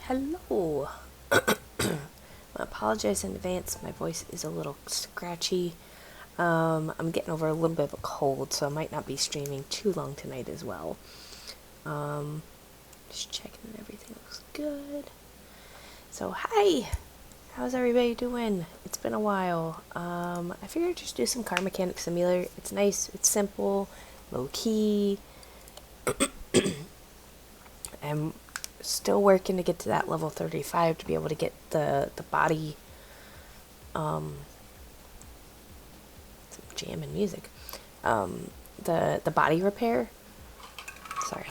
Hello. I apologize in advance. My voice is a little scratchy. I'm getting over a little bit of a cold, so I might not be streaming too long tonight as well. Just checking that everything looks good. So, hi! How's everybody doing? It's been a while. I figured I'd just do some Car Mechanic Simulator. It's nice, it's simple, low-key. I'm still working to get to that level 35 to be able to get the body, some jamming music, the body repair. Sorry.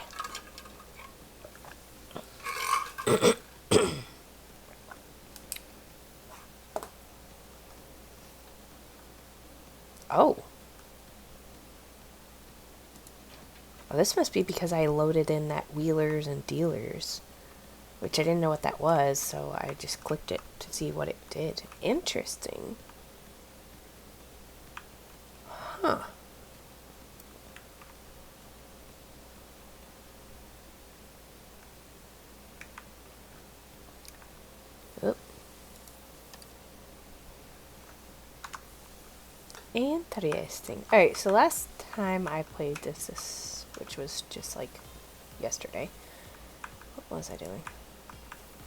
Oh. Well, this must be because I loaded in that wheelers and dealers, which I didn't know what that was, so I just clicked it to see what it did. Interesting. Huh. Oh. Interesting. Alright, so last time I played this, which was just like yesterday. What was I doing?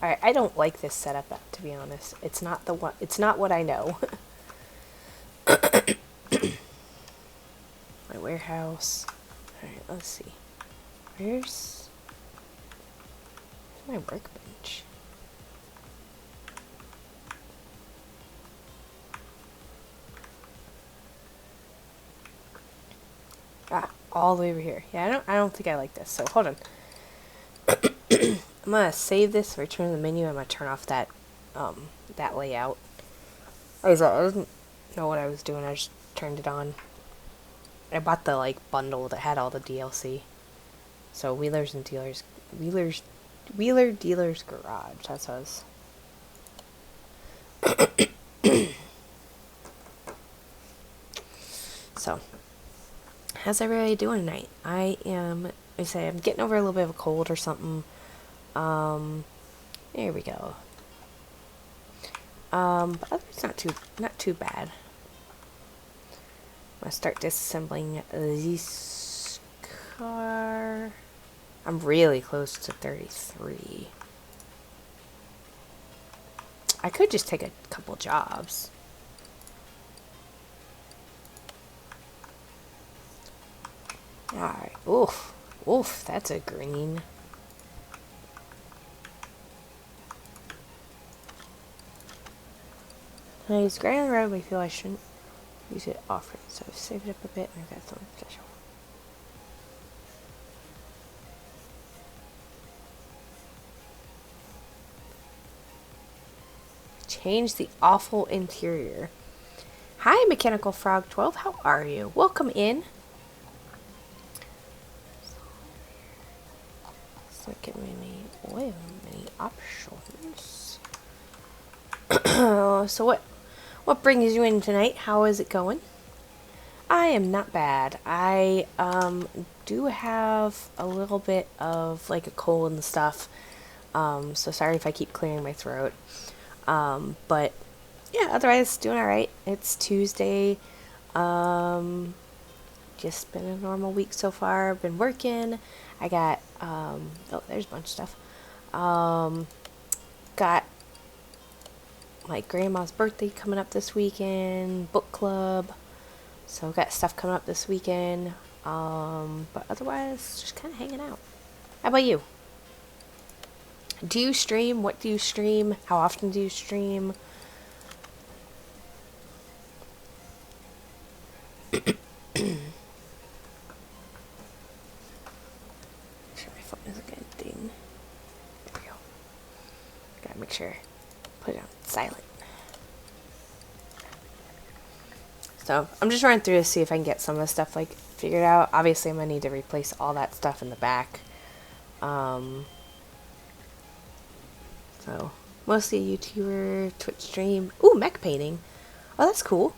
Alright, I don't like this setup, to be honest. It's not the one. It's not what I know. My warehouse. Alright, let's see. Where's my workbench? Ah, all the way over here. Yeah, I don't think I like this. So hold on. I'm gonna save this, return to the menu. I'm gonna turn off that that layout. I didn't know what I was doing. I just turned it on. I bought the bundle that had all the DLC. So Wheeler Dealers Garage. That's what it was. So, how's everybody doing tonight? I'm getting over a little bit of a cold or something. There we go. But otherwise not too bad. I'm gonna start disassembling this car. I'm really close to 33. I could just take a couple jobs. Alright. Oof. Oof, that's a green. When I use gray on the road, I feel I shouldn't use it often, so I've saved it up a bit and I've got something special. Change the awful interior. Hi, Mechanical Frog 12. How are you? Welcome in. So get many oil, many options. So what brings you in tonight? How is it going? I am not bad. I do have a little bit of a cold and stuff. So sorry if I keep clearing my throat. But yeah, otherwise doing alright. It's Tuesday. Just been a normal week so far. I've been working. I got oh, there's a bunch of stuff. Got my grandma's birthday coming up this weekend, book club. So I've got stuff coming up this weekend. But otherwise just kinda hanging out. How about you? Do you stream? What do you stream? How often do you stream? Make sure my phone isn't getting ding. There we go. Gotta make sure. Put it on silent. So I'm just running through to see if I can get some of the stuff figured out. Obviously I'm gonna need to replace all that stuff in the back. So, mostly a YouTuber, Twitch stream. Ooh, mech painting. Oh, that's cool.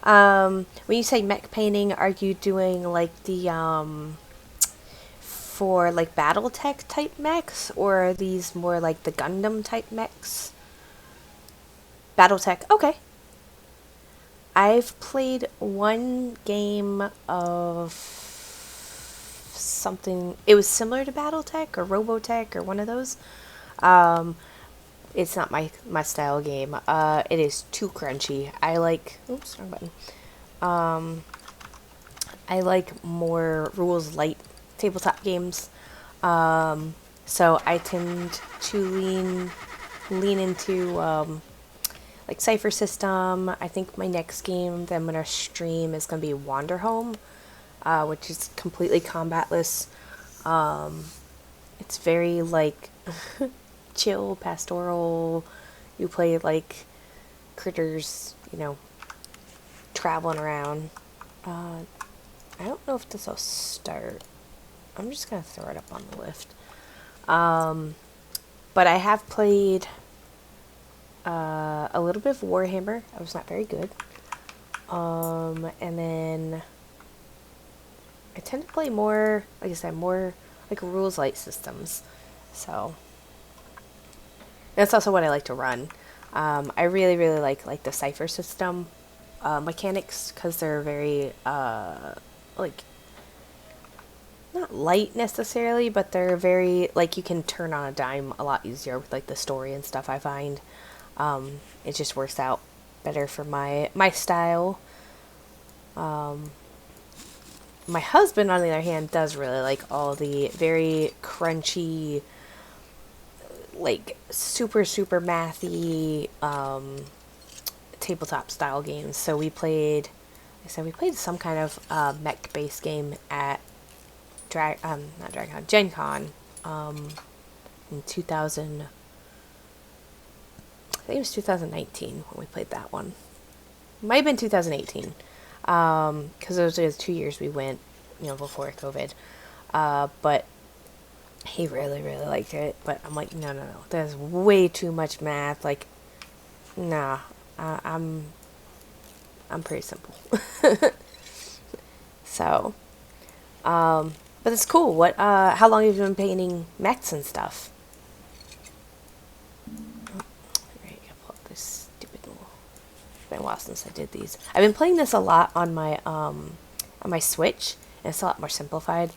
When you say mech painting, are you doing the for like BattleTech type mechs, or are these more like the Gundam type mechs? BattleTech, okay. I've played one game of something, it was similar to BattleTech or Robotech or one of those. It's not my style game. It is too crunchy. I like, oops, wrong button. I like more rules light tabletop games. So I tend to lean into like Cypher System. I think my next game that I'm gonna stream is gonna be Wanderhome, which is completely combatless. It's very like chill, pastoral. You play like critters, you know, traveling around. I don't know if this will start. I'm just gonna throw it up on the lift. But I have played a little bit of Warhammer. I was not very good. And then I tend to play more, like I said, more like rules light systems. So that's also what I like to run. I really, really like the Cypher System mechanics, because they're very like not light necessarily, but they're very like you can turn on a dime a lot easier with like the story and stuff. I find it just works out better for my style. My husband, on the other hand, does really like all the very crunchy, like super mathy tabletop style games. So we played some kind of mech based game at not DragCon, Gen Con in 2000. I think it was 2019 when we played that one. Might have been 2018, because those are the 2 years we went, you know, before COVID. But he really liked it. But I'm like, no, that's way too much math. Like, nah, I'm pretty simple. So, but it's cool. What? How long have you been painting mechs and stuff? Been a while since I did these. I've been playing this a lot on my Switch, and it's a lot more simplified.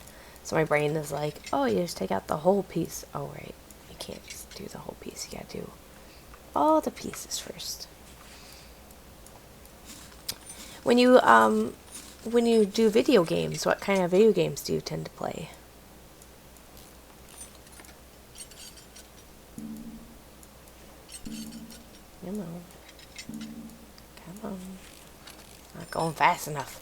So my brain is like, oh, you just take out the whole piece. Oh, right, you can't just do the whole piece. You gotta do all the pieces first. When you do video games, what kind of video games do you tend to play? Come on. Not going fast enough.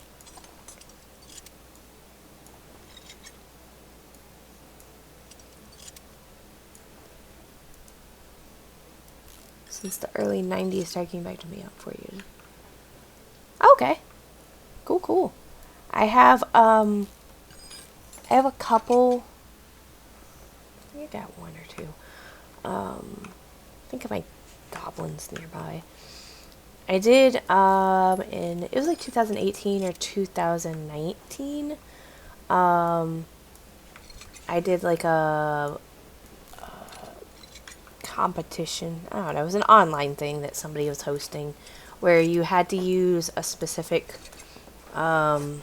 Since the early 90s, started getting back to me up for you. Okay. Cool. I have a couple. I got one or two. Think of my goblins nearby. I did, in, it was like 2018 or 2019, I did like a competition, I don't know, it was an online thing that somebody was hosting, where you had to use a specific, what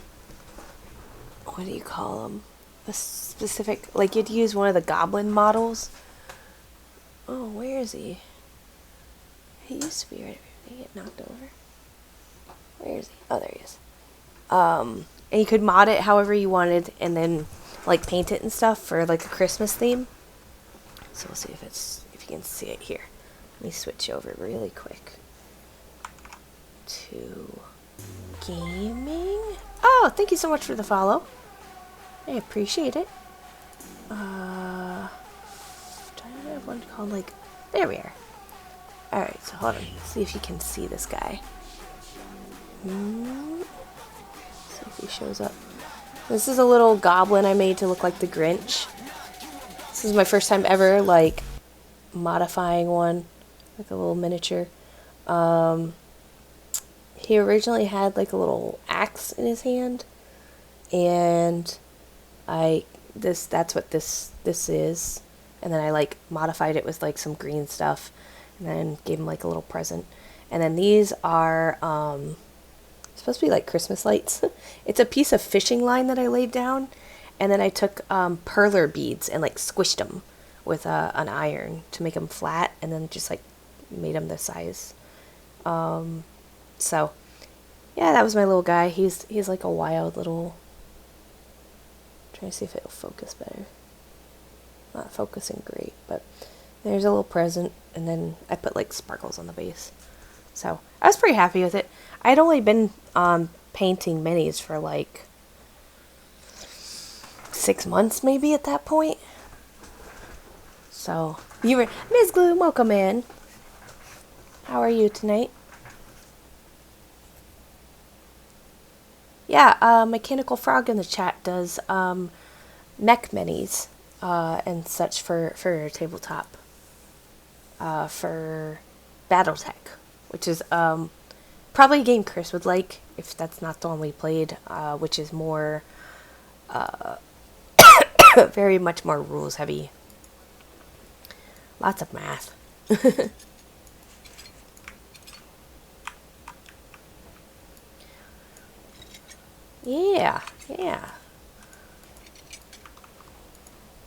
do you call them? A specific, like you'd use one of the goblin models. Oh, where is he? He used to be right here. Did he get knocked over? Where is he? Oh, there he is. And you could mod it however you wanted, and then like paint it and stuff for like a Christmas theme. So we'll see if you can see it here. Let me switch over really quick to gaming. Oh, thank you so much for the follow. I appreciate it. Do I have one called like? There we are. All right, so hold on. See if you can see this guy. See if he shows up. This is a little goblin I made to look like the Grinch. This is my first time ever, like, modifying one. Like a little miniature. He originally had, like, a little axe in his hand. And I that's what this is. And then I like modified it with like some green stuff and then gave him like a little present. And then these are supposed to be like Christmas lights. It's a piece of fishing line that I laid down, and then I took perler beads and like squished them with an iron to make them flat, and then just like made them this size. So yeah, that was my little guy. He's like a wild little. Trying to see if it'll focus better. Not focusing great, but there's a little present, and then I put like sparkles on the base. So I was pretty happy with it. I'd only been painting minis for like 6 months maybe at that point. So you were Ms. Gloom, welcome in. How are you tonight? Yeah, Mechanical Frog in the chat does mech minis and such for tabletop. For Battletech, which is probably a game Chris would like if that's not the one we played, which is more very much more rules heavy. Lots of math. Yeah.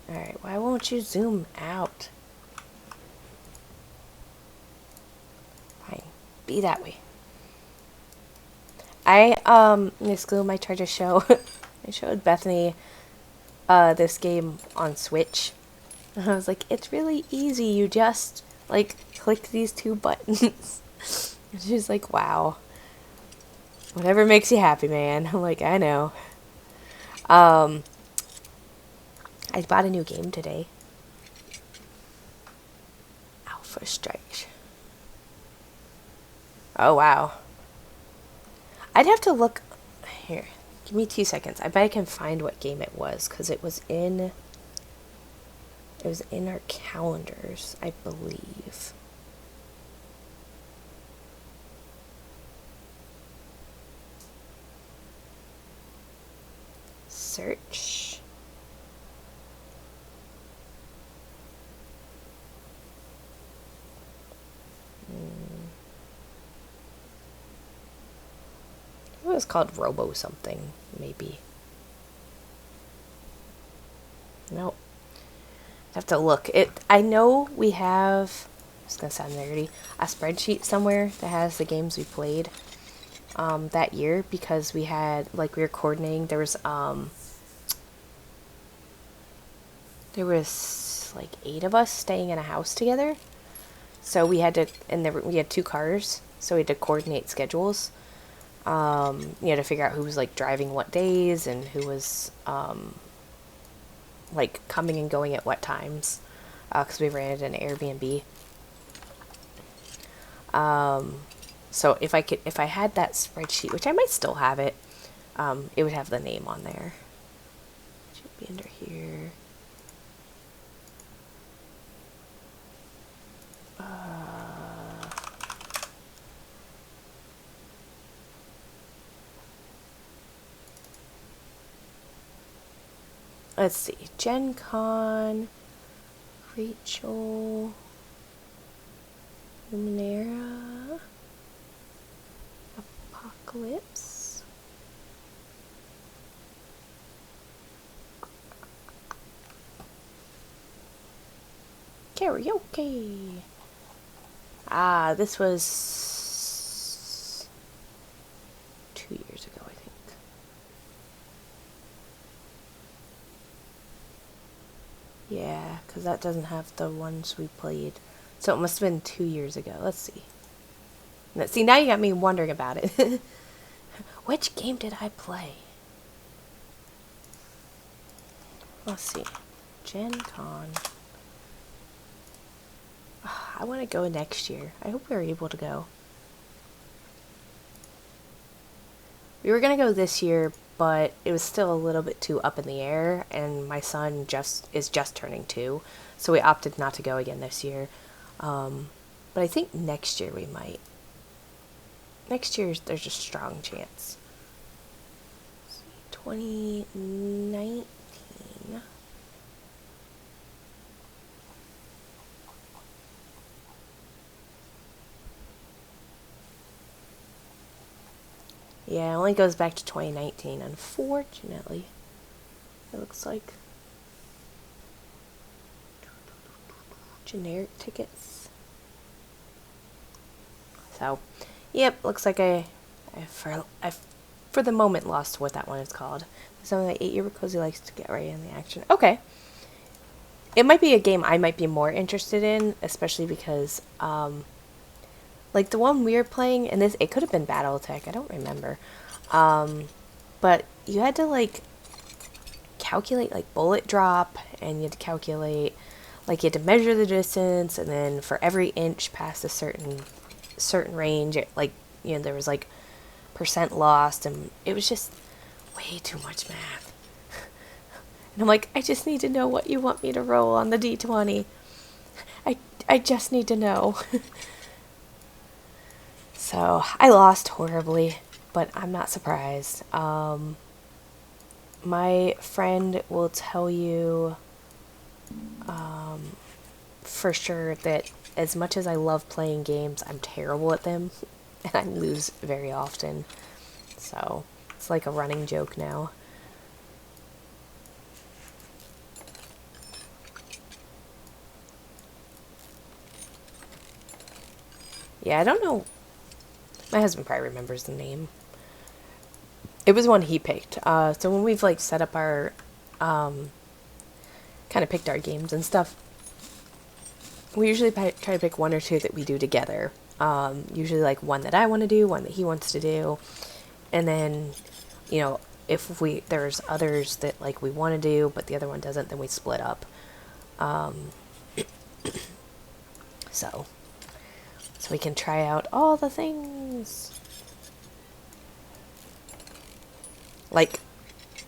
Alright, why won't you zoom out? Fine. Be that way. Miss Gloom, I tried to show I showed Bethany this game on Switch. And I was like, it's really easy, you just like click these 2 buttons. And she's like, wow. Whatever makes you happy, man. I'm like, I know. I bought a new game today. Alpha Strike. Oh, wow. I'd have to look. Here, give me 2 seconds. I bet I can find what game it was, because it was in our calendars, I believe. Search. It was called Robo something, maybe. Nope. I have to look. I know we have, it's gonna sound nerdy, a spreadsheet somewhere that has the games we played that year, because we had, like, we were coordinating. There was like 8 of us staying in a house together, so we had to, and we had 2 cars, so we had to coordinate schedules. You had to figure out who was like driving what days and who was like coming and going at what times, because we rented an Airbnb. So if I had that spreadsheet, which I might still have it, it would have the name on there. Should be under here. Let's see. Gen Con, Rachel, Luminera, Apocalypse, Karaoke. This was 2 years ago, I think. Yeah, because that doesn't have the ones we played. So it must have been 2 years ago. Let's see. See, now you got me wondering about it. Which game did I play? Let's see. Gen Con. I want to go next year. I hope we're able to go. We were going to go this year, but it was still a little bit too up in the air, and my son is just turning 2, so we opted not to go again this year. But I think next year we might. Next year there's a strong chance. 2019. Yeah, it only goes back to 2019, unfortunately. It looks like. Generic tickets. So, yep, looks like I for the moment lost what that one is called. Something like 8-year cozy likes to get right in the action. Okay. It might be a game I might be more interested in, especially because, like the one we were playing, and this, it could have been Battletech, I don't remember. But you had to, like, calculate, like, bullet drop, and you had to calculate, like, you had to measure the distance, and then for every inch past a certain range, it, like, you know, there was, like, percent lost, and it was just way too much math. And I'm like, I just need to know what you want me to roll on the D20. I just need to know. So, I lost horribly, but I'm not surprised. My friend will tell you for sure that as much as I love playing games, I'm terrible at them, and I lose very often. So, it's like a running joke now. Yeah, I don't know. My husband probably remembers the name. It was one he picked. So when we've like set up our, kind of picked our games and stuff, we usually try to pick one or two that we do together. Usually like one that I want to do, one that he wants to do, and then, you know, if there's others that like we want to do but the other one doesn't, then we split up. So we can try out all the things. Like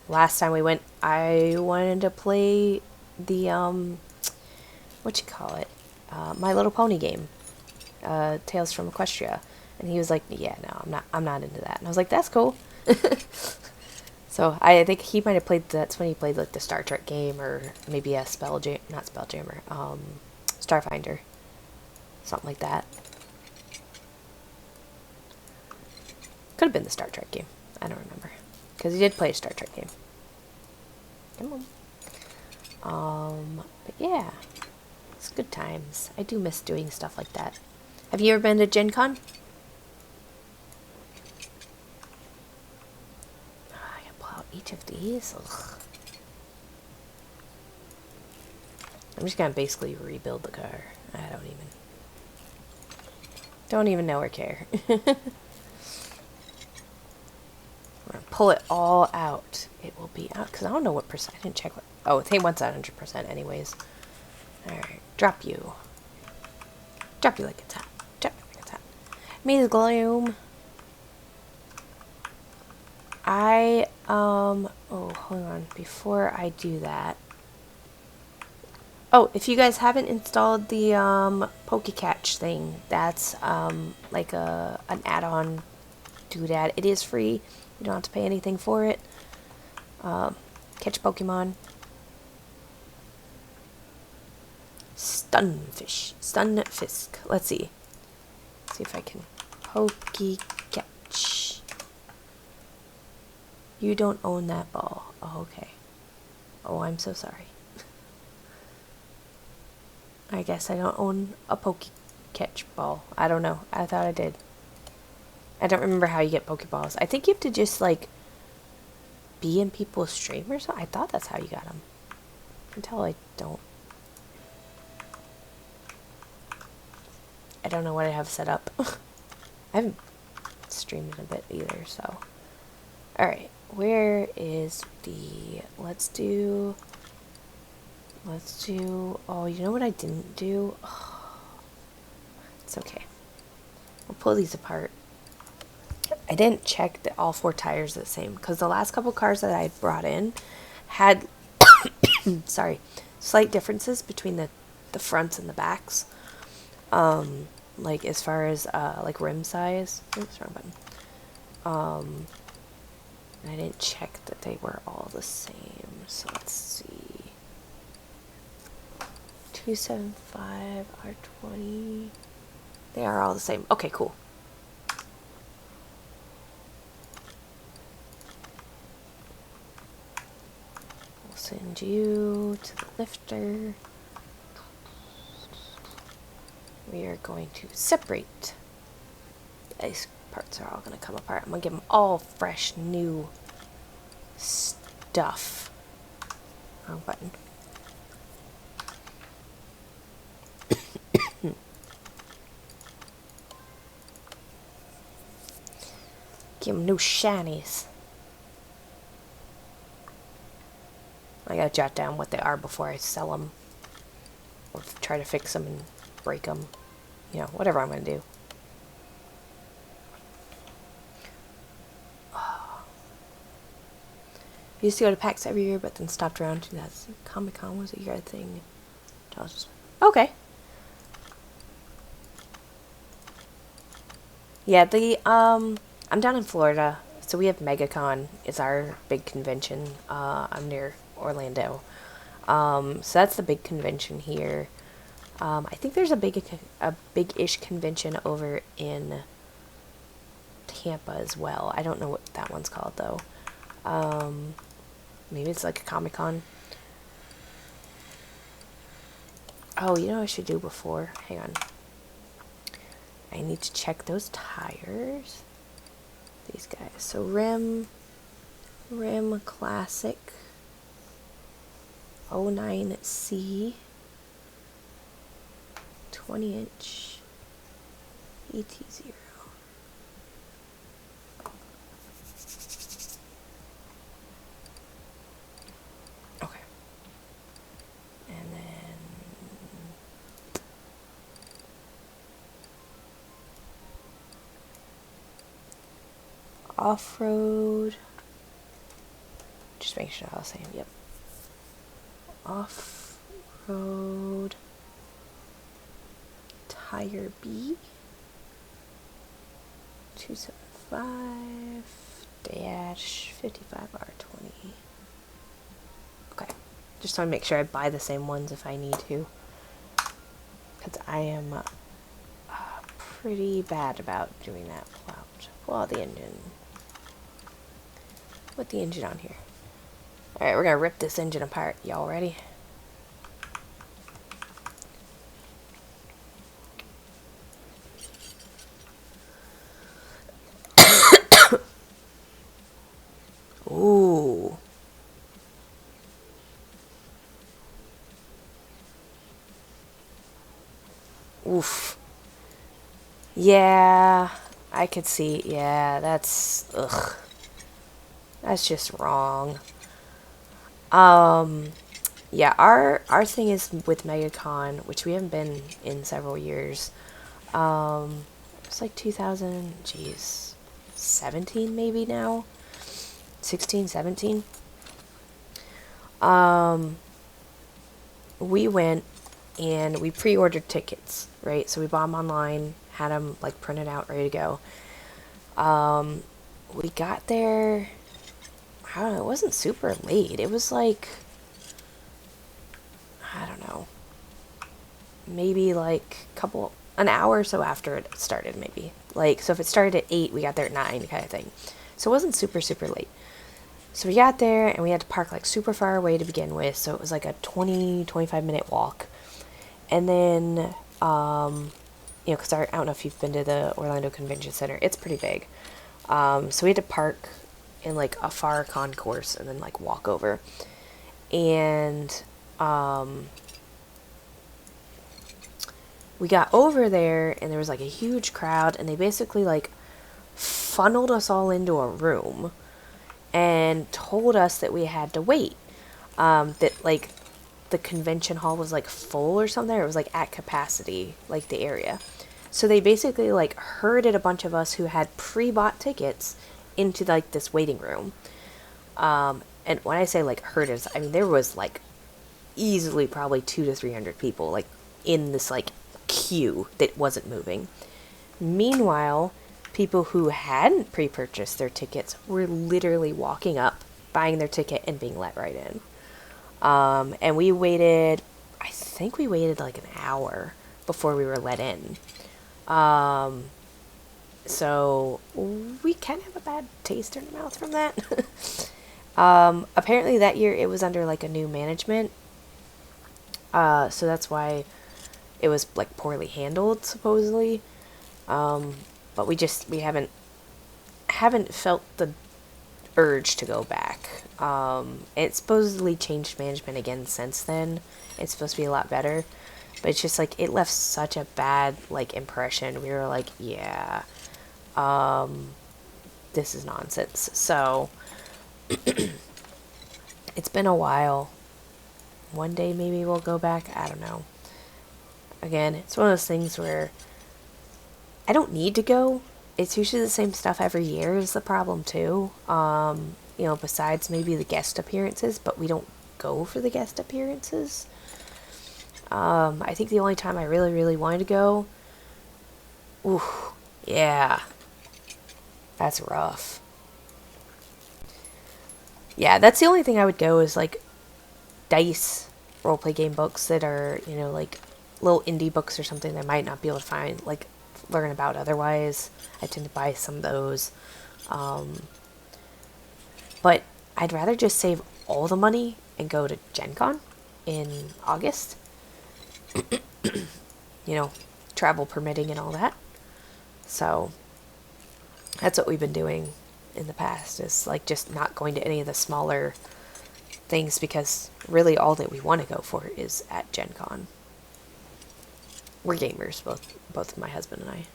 last time we went, I wanted to play the what you call it, My Little Pony game, Tales from Equestria, and he was like, "Yeah, no, I'm not into that." And I was like, "That's cool." So I think he might have played. That's when he played like the Star Trek game, or maybe a not Spelljammer, Starfinder, something like that. Could have been the Star Trek game. I don't remember, because he did play a Star Trek game. Come on. But yeah, it's good times. I do miss doing stuff like that. Have you ever been to Gen Con? Oh, I gotta pull out each of these. Ugh. I'm just gonna basically rebuild the car. I don't even know or care. I'm gonna pull it all out. It will be out, because I don't know what percent. I didn't check what. Oh, they want 100% anyways. Alright, drop you. Drop you like it's hot. Drop you like it's hot. Ms. Gloom. Oh, hold on. Before I do that. Oh, if you guys haven't installed the, PokeCatch thing, that's, like an add-on doodad. It is free. You don't have to pay anything for it. Catch Pokemon. Stunfisk. Let's see. See if I can PokeCatch. You don't own that ball. Oh, okay. Oh, I'm so sorry. I guess I don't own a PokeCatch ball. I don't know. I thought I did. I don't remember how you get Pokeballs. I think you have to just, like, be in people's stream or something. I thought that's how you got them. Until I don't. I don't know what I have set up. I haven't streamed in a bit either, so. Alright, where is the... Let's do... Oh, you know what I didn't do? Oh, it's okay. We'll pull these apart. I didn't check that all 4 tires are the same, because the last couple cars that I brought in had, sorry, slight differences between the fronts and the backs. Like as far as like rim size. Oops, wrong button. And I didn't check that they were all the same. So let's see. 275 R20. They are all the same. Okay, cool. Send you to the lifter. We are going to separate. These parts are all going to come apart. I'm going to give them all fresh, new stuff. Wrong button. Give them new shinies. I gotta jot down what they are before I sell them. Or try to fix them and break them. You know, whatever I'm gonna do. I used to go to PAX every year, but then stopped around to that. Comic-Con was a year thing. Okay. Yeah, I'm down in Florida, so we have MegaCon. It's our big convention. I'm near Orlando. So that's the big convention here. I think there's a big-ish convention over in Tampa as well. I don't know what that one's called, though. Maybe it's like a Comic-Con. Oh, you know what I should do before? Hang on. I need to check those tires. These guys. So rim Classic 09C 20-inch ET0. Okay. And then off-road. Just make sure I was saying, yep. Off-road tire B 275-55R20. Okay, just want to make sure I buy the same ones if I need to, because I am pretty bad about doing that. Pull out the engine. Put the engine on here. Alright, we're gonna rip this engine apart. Y'all ready? Ooh. Oof. Yeah, I could see. Yeah, that's... Ugh. That's just wrong. Yeah, our thing is with MegaCon, which we haven't been in several years. It's like 2000, geez, 17 maybe now? 16, 17? We went and we pre-ordered tickets, right? So we bought them online, had them like printed out, ready to go. We got there, I don't know, it wasn't super late. It was like, I don't know, maybe like an hour or so after it started, maybe. Like, so if it started at 8, we got there at 9 kind of thing. So it wasn't super, super late. So we got there and we had to park like super far away to begin with. So it was like a 25-minute walk. And then, you know, because I don't know if you've been to the Orlando Convention Center. It's pretty big. So we had to park in like a far concourse and then like walk over. And we got over there and there was like a huge crowd and they basically like funneled us all into a room and told us that we had to wait. That like the convention hall was like full or something. Or it was like at capacity, like the area. So they basically like herded a bunch of us who had pre-bought tickets into like this waiting room. And when I say like herded, I mean there was like easily probably 200 to 300 people like in this like queue that wasn't moving. Meanwhile, people who hadn't pre-purchased their tickets were literally walking up, buying their ticket, and being let right in. And we waited, I think we waited like an hour before we were let in. So we kind of have a bad taste in our mouth from that. Apparently that year it was under like a new management. So that's why it was like poorly handled supposedly. But we haven't felt the urge to go back. It supposedly changed management again since then. It's supposed to be a lot better, but it's just like it left such a bad like impression. We were like, yeah, this is nonsense. So it's been a while. One day maybe we'll go back. I don't know. Again, it's one of those things where I don't need to go. It's usually the same stuff every year is the problem too. Besides maybe the guest appearances, but we don't go for the guest appearances. I think the only time I really, really wanted to go, ooh, yeah, that's rough. Yeah, that's the only thing I would go is like dice roleplay game books that are, like little indie books or something that I might not be able to find, like learn about otherwise. I tend to buy some of those. But I'd rather just save all the money and go to Gen Con in August. Travel permitting and all that. So that's what we've been doing in the past, is like just not going to any of the smaller things, because really all that we want to go for is at Gen Con. We're gamers, both my husband and I.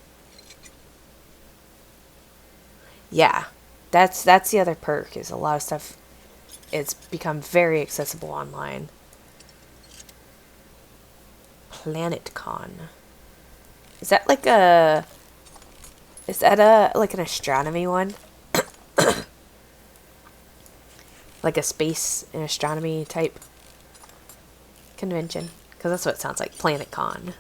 Yeah, that's the other perk, is a lot of stuff, it's become very accessible online. PlanetCon. Is that like a like an astronomy one? Like a space and astronomy type convention? Because that's what it sounds like, PlanetCon.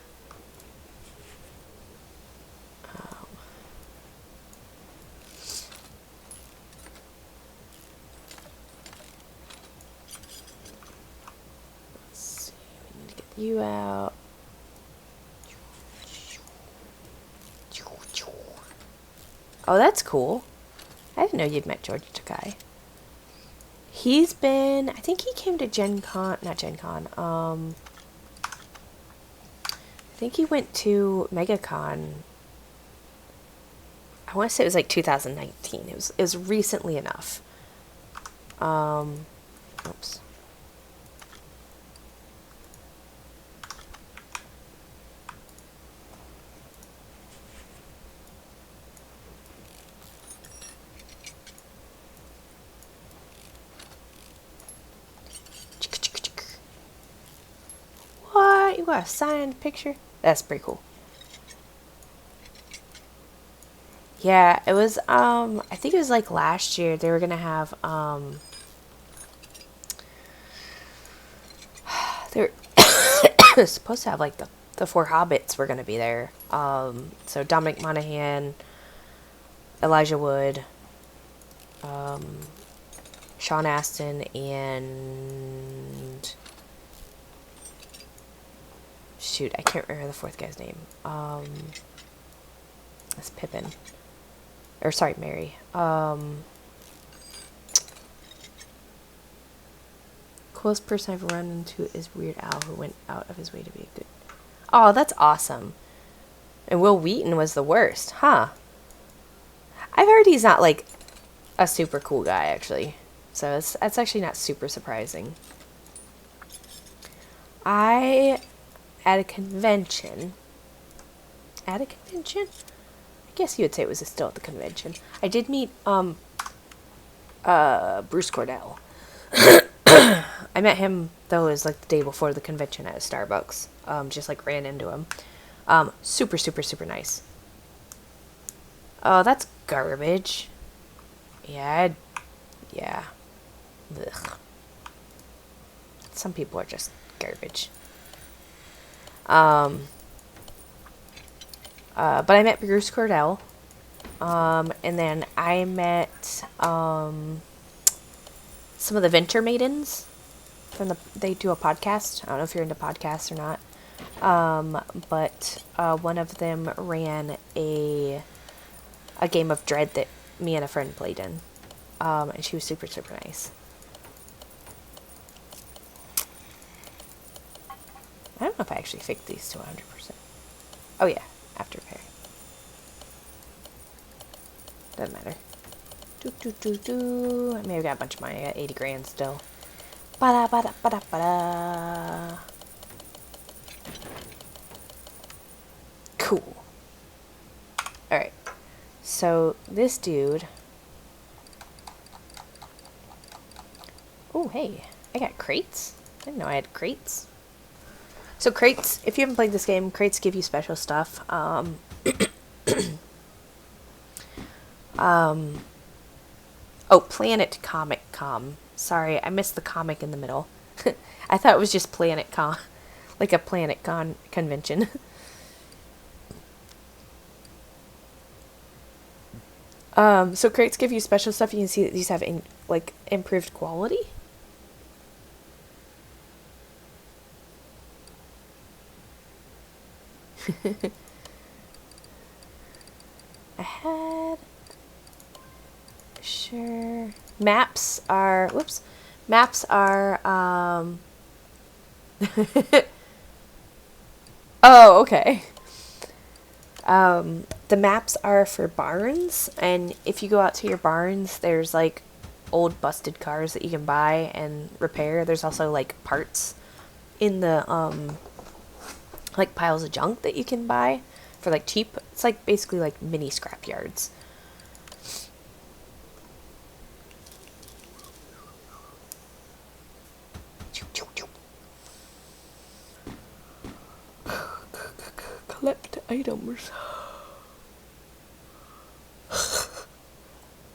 Let's see, we need to get you out. Oh, that's cool. I didn't know you'd met George Takai. I think he came to not Gen Con, I think he went to MegaCon. I want to say it was like 2019. It was recently enough. Oops. What? You got a signed picture? That's pretty cool. Yeah, it was, I think it was like last year they were gonna have, they were supposed to have like the four hobbits were gonna be there. So Dominic Monaghan, Elijah Wood, Sean Astin, and shoot, I can't remember the fourth guy's name. That's Pippin. Or sorry, Mary. Coolest person I've run into is Weird Al, who went out of his way to be a good. Oh, that's awesome. And Will Wheaton was the worst, huh? I've heard he's not like a super cool guy, actually. So that's actually not super surprising. At a convention. At a convention? I guess you would say it was still at the convention. I did meet Bruce Cordell. I met him, though, it was like the day before the convention at a Starbucks. Just like ran into him. Super, super, super nice. Oh, that's garbage. Yeah. Ugh. Some people are just garbage. But I met Bruce Cordell. And then I met some of the Venture Maidens they do a podcast. I don't know if you're into podcasts or not. But one of them ran a game of Dread that me and a friend played in. And she was super, super nice. I don't know if I actually fixed these to 100%. Oh yeah, after repair. Doesn't matter. I may have got a bunch of money. I got 80 grand still. Ba-da, ba-da, ba-da, ba-da. Cool. Alright. So, this dude... Oh, hey. I got crates. I didn't know I had crates. So crates, if you haven't played this game, crates give you special stuff. Oh, Planet Comic Com. Sorry, I missed the comic in the middle. I thought it was just Planet Con, like a Planet Con convention. So crates give you special stuff. You can see that these have like improved quality. I had... Sure. Maps are... Whoops. Maps are, Oh, okay. The maps are for barns, and if you go out to your barns, there's, like, old busted cars that you can buy and repair. There's also, like, parts in the, like, piles of junk that you can buy for, like, cheap. It's, like, basically, like, mini scrap yards. Collect items.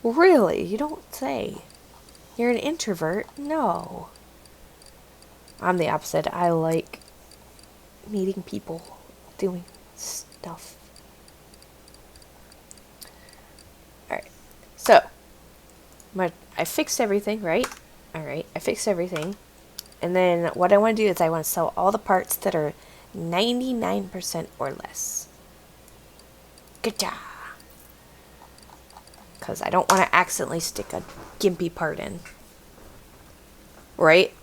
Really? You don't say. You're an introvert? No. I'm the opposite. I like meeting people, doing stuff. Alright. So, I fixed everything, right? Alright, I fixed everything. And then what I want to do is I want to sell all the parts that are 99% or less. Good job. Because I don't want to accidentally stick a gimpy part in. Right?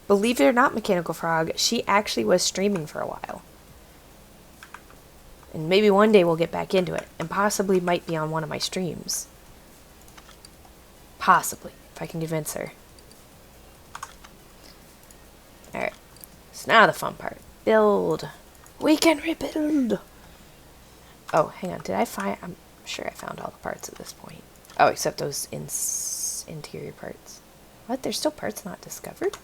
Believe it or not, Mechanical Frog, she actually was streaming for a while. And maybe one day we'll get back into it. And possibly might be on one of my streams. Possibly. If I can convince her. Alright. So now the fun part. Build. We can rebuild. Oh, hang on. Did I find... I'm sure I found all the parts at this point. Oh, except those interior parts. What? There's still parts not discovered?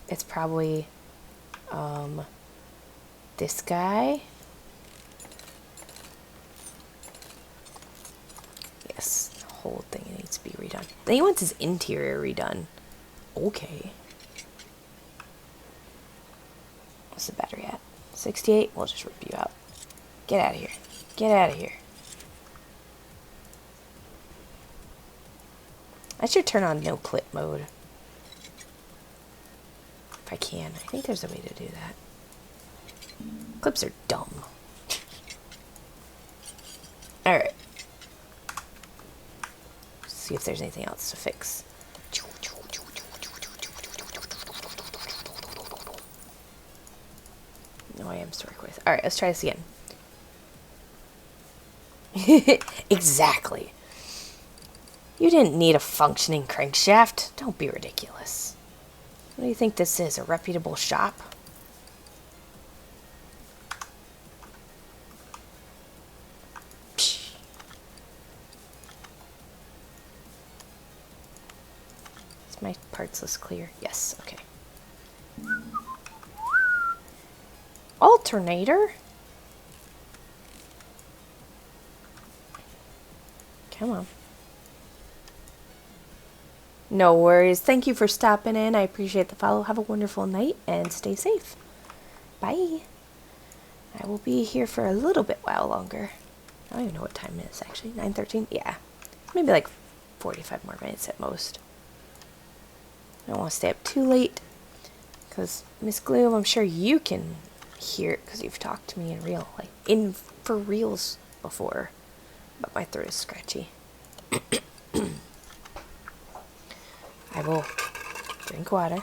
It's probably... this guy. Yes. The whole thing needs to be redone. Then he wants his interior redone. Okay. What's the battery at? 68? We'll just rip you out. Get out of here. Get out of here. I should turn on no clip mode. If I can. I think there's a way to do that. Clips are dumb. Alright. See if there's anything else to fix. No, I am to work with. Alright, let's try this again. Exactly. You didn't need a functioning crankshaft. Don't be ridiculous. What do you think this is? A reputable shop? Psh. Is my parts list clear? Yes, okay. Alternator? Come on. No worries. Thank you for stopping in. I appreciate the follow. Have a wonderful night and stay safe. Bye. I will be here for a little bit while longer. I don't even know what time it is actually. 9:13? Yeah. Maybe like 45 more minutes at most. I don't want to stay up too late. Because Miss Gloom, I'm sure you can hear it because you've talked to me in real, like for reals before. But my throat is scratchy. I will drink water.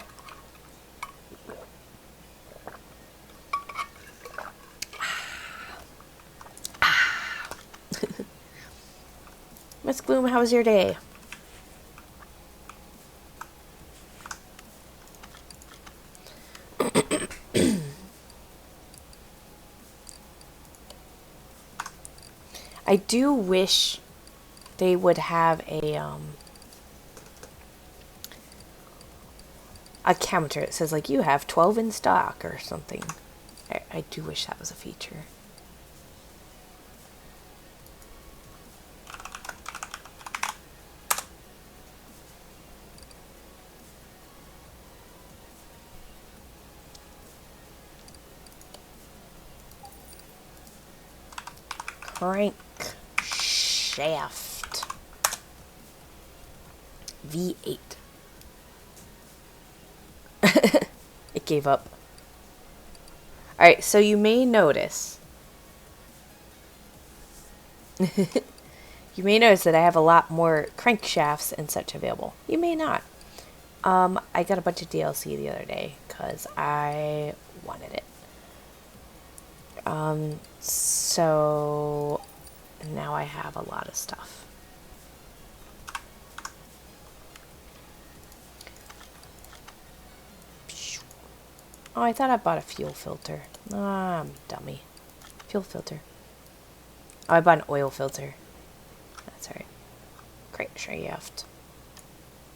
Miss Gloom, how was your day? I do wish they would have a counter that says, like, you have 12 in stock or something. I do wish that was a feature. Crank shaft V8. It gave up. Alright, so you may notice you may notice that I have a lot more crankshafts and such available. You may not. I got a bunch of DLC the other day because I wanted it. So now I have a lot of stuff. Oh, I thought I bought a fuel filter. Ah, I'm a dummy. Fuel filter. Oh, I bought an oil filter. That's alright. Crankshaft.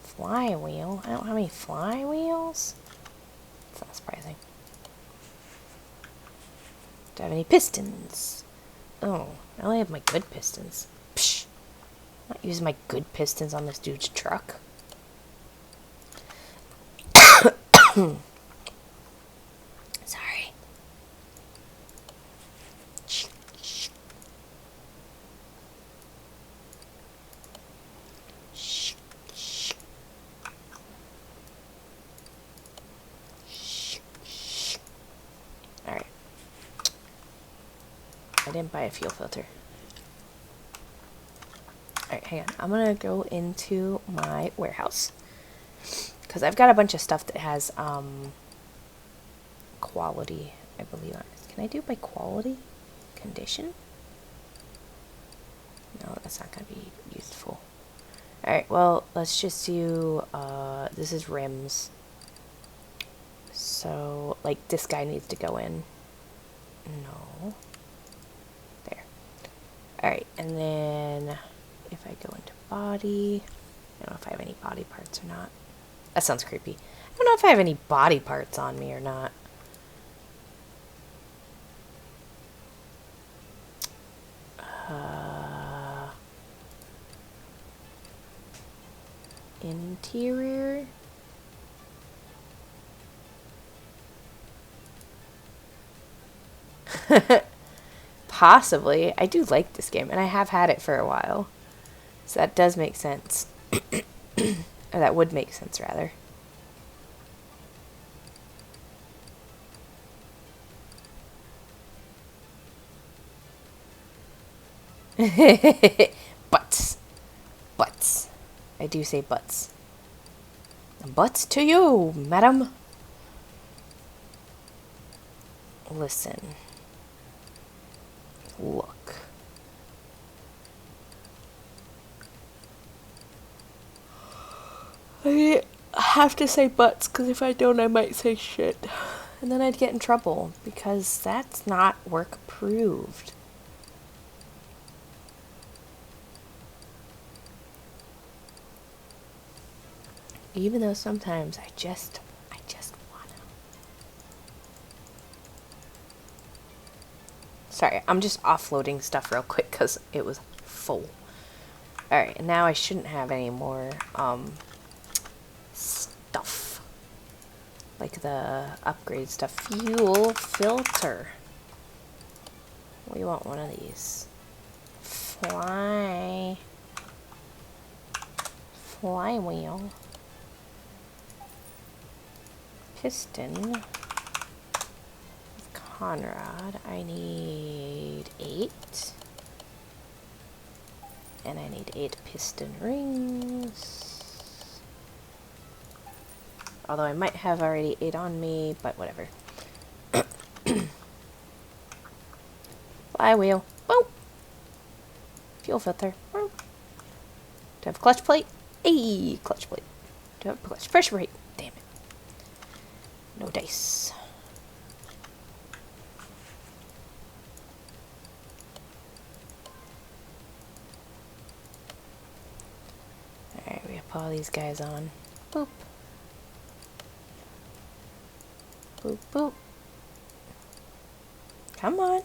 Flywheel? I don't have any flywheels? That's not surprising. Do I have any pistons? Oh, I only have my good pistons. Psh! I'm not using my good pistons on this dude's truck. Sorry. Alright. I didn't buy a fuel filter. Alright, hang on. I'm gonna go into my warehouse. Because I've got a bunch of stuff that has, quality, I believe. Can I do by quality? Condition? No, that's not going to be useful. Alright, well, let's just do, this is rims. So, like, this guy needs to go in. No. There. Alright, and then if I go into body, I don't know if I have any body parts or not. That sounds creepy. I don't know if I have any body parts on me or not. Interior. Possibly. I do like this game, and I have had it for a while. So that does make sense. Or that would make sense, rather. Butts. Butts. I do say butts. Butts to you, madam. Listen. Look. I have to say butts, because if I don't, I might say shit. And then I'd get in trouble, because that's not work approved. Even though sometimes I just wanna. Sorry, I'm just offloading stuff real quick because it was full. Alright, and now I shouldn't have any more, stuff. Like the upgrade stuff. Fuel filter. We want one of these. Flywheel. Piston. Conrod. I need 8. And I need 8 piston rings. Although I might have already 8 on me, but whatever. Flywheel. Boom. Fuel filter. Boom. Do I have a clutch plate? Hey, clutch plate. Do I have a clutch pressure plate? Damn it. No dice. Alright, we have all these guys on. Boop. Boop, boop. Come on.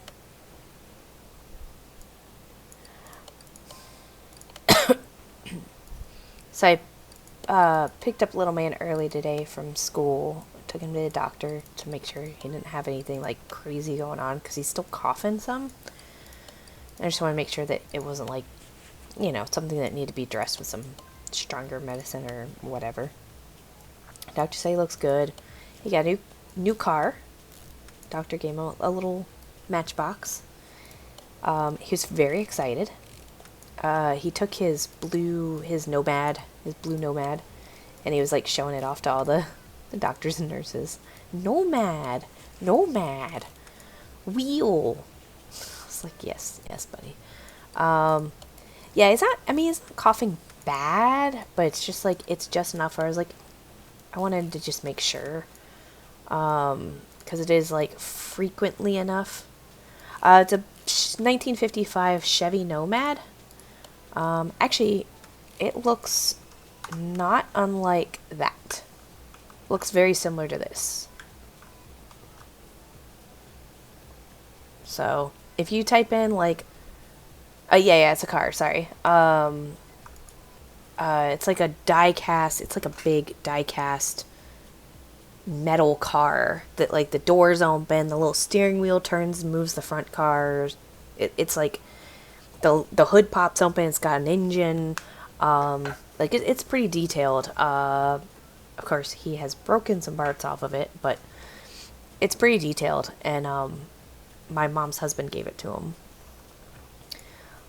So I picked up little man early today from school. Took him to the doctor to make sure he didn't have anything like crazy going on because he's still coughing some. I just want to make sure that it wasn't like, you know, something that needed to be addressed with some stronger medicine or whatever. Doctor said he looks good. He got a new car. Doctor gave him a little matchbox. He was very excited. He took his blue Nomad, and he was like showing it off to all the doctors and nurses. Nomad, wheel. I was like, yes, buddy. Yeah, he's not coughing bad, but it's just like, it's just enough where I was like, I wanted to just make sure. Because it is like frequently enough. It's a 1955 Chevy Nomad. Actually, it looks not unlike that. Looks very similar to this. So, if you type in like, yeah, it's a car, sorry. It's like a die-cast, it's like a big die-cast metal car that like the doors open, the little steering wheel turns and moves the front cars. It's like the hood pops open, it's got an engine. Like it's pretty detailed. Of course, he has broken some parts off of it, but it's pretty detailed. And my mom's husband gave it to him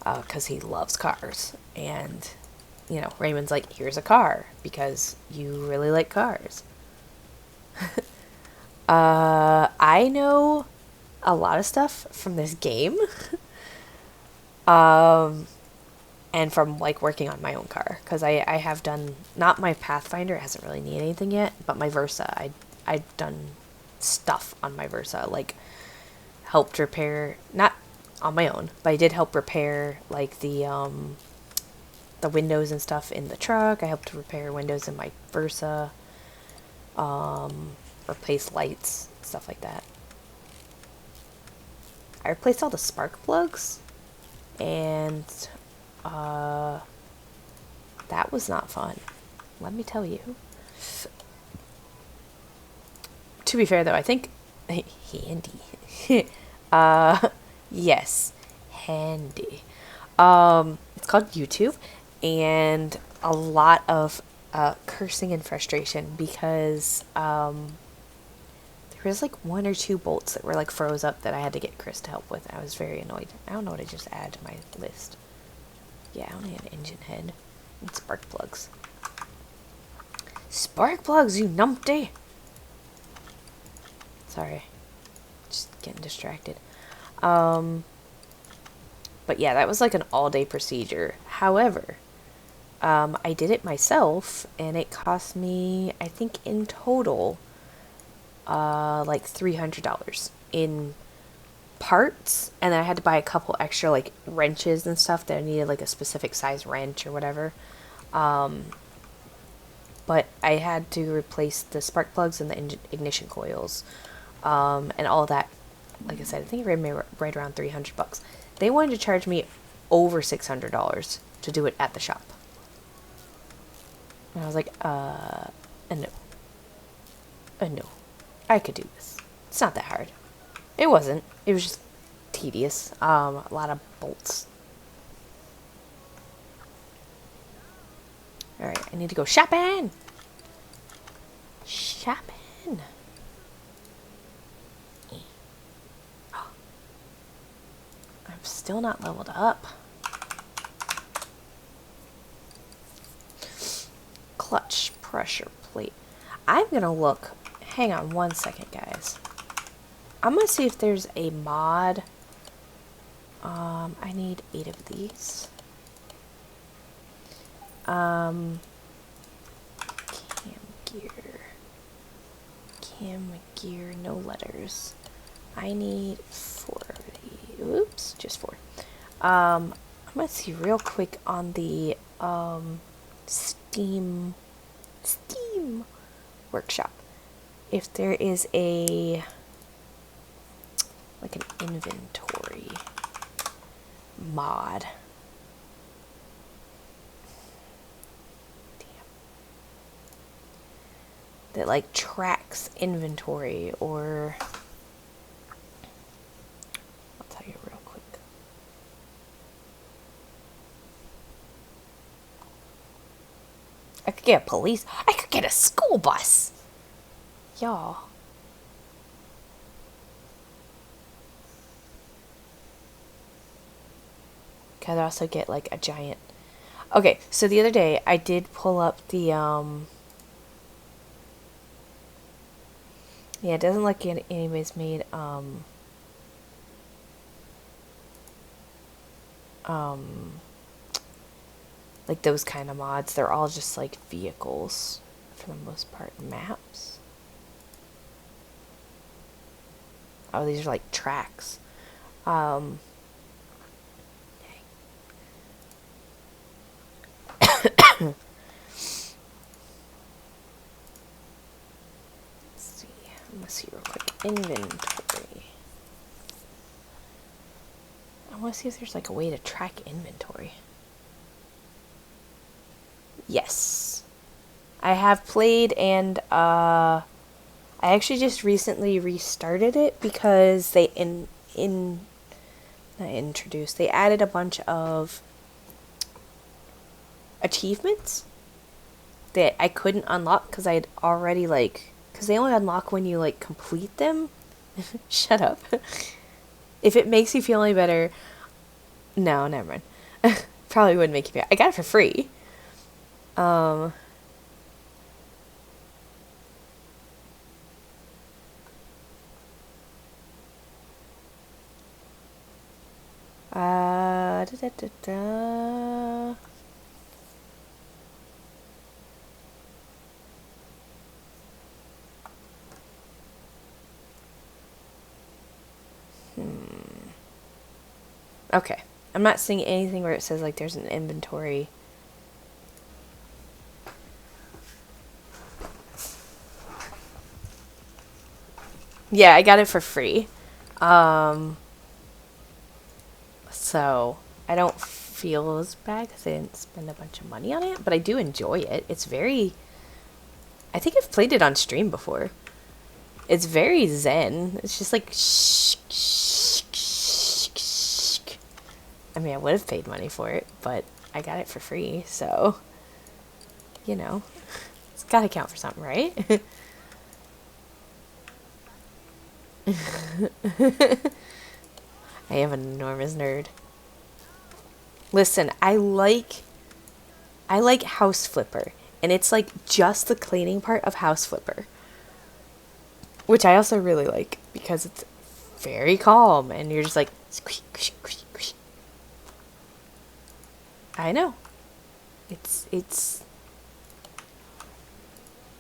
because he loves cars. And you know, Raymond's like, here's a car because you really like cars. I know a lot of stuff from this game. And from like working on my own car, because I have done, not my Pathfinder, it hasn't really needed anything yet, but my Versa, I've done stuff on my Versa, like helped repair, not on my own, but I did help repair like the windows and stuff in the truck. I helped repair windows in my Versa, replace lights, stuff like that. I replaced all the spark plugs, and that was not fun, let me tell you. To be fair though, I think handy. Yes, handy. It's called YouTube, and a lot of cursing and frustration because there was like 1 or 2 bolts that were like froze up that I had to get Chris to help with. I was very annoyed. I don't know what I just add to my list. Yeah, I only had engine head and spark plugs. Spark plugs, you numpty! Sorry. Just getting distracted. But yeah, that was like an all-day procedure. However, I did it myself, and it cost me, I think in total, like $300 in parts, and then I had to buy a couple extra like wrenches and stuff that I needed, like a specific size wrench or whatever. But I had to replace the spark plugs and the ignition coils, and all that. Like I said, I think it ran me right around $300. They wanted to charge me over $600 to do it at the shop, and I was like, no, I could do this. It's not that hard. It wasn't. It was just tedious. A lot of bolts. Alright, I need to go shopping! Shopping! I'm still not leveled up. Clutch pressure plate. I'm gonna look. Hang on one second, guys. I'm gonna see if there's a mod. I need 8 of these. Cam gear, no letters. I need 4 of these. Oops, just 4. I'm gonna see real quick on the Steam workshop if there is a like an inventory mod. That like tracks inventory, or I'll tell you real quick. I could get a police. I could get a school bus. Y'all. Could also get like a giant. Okay, so the other day I did pull up the yeah, it doesn't look like anybody's made like those kind of mods. They're all just like vehicles for the most part. Maps. Oh, these are like tracks. Let's see real quick. Inventory. I want to see if there's like a way to track inventory. Yes. I have played, and I actually just recently restarted it because they they added a bunch of achievements that I couldn't unlock because I'd already because they only unlock when you like complete them. Shut up. If it makes you feel any better, no, never mind. Probably wouldn't make you feel. I got it for free. Da, da, da. Okay. I'm not seeing anything where it says like there's an inventory. Yeah, I got it for free. So I don't feel as bad because I didn't spend a bunch of money on it, but I do enjoy it. It's very... I think I've played it on stream before. It's very zen. It's just like... I mean, I would have paid money for it, but I got it for free, so... You know. It's gotta count for something, right? I am an enormous nerd. Listen, I like House Flipper, and it's like just the cleaning part of House Flipper, which I also really like because it's very calm, and you're just like squish, squish, squish, squish. I know. It's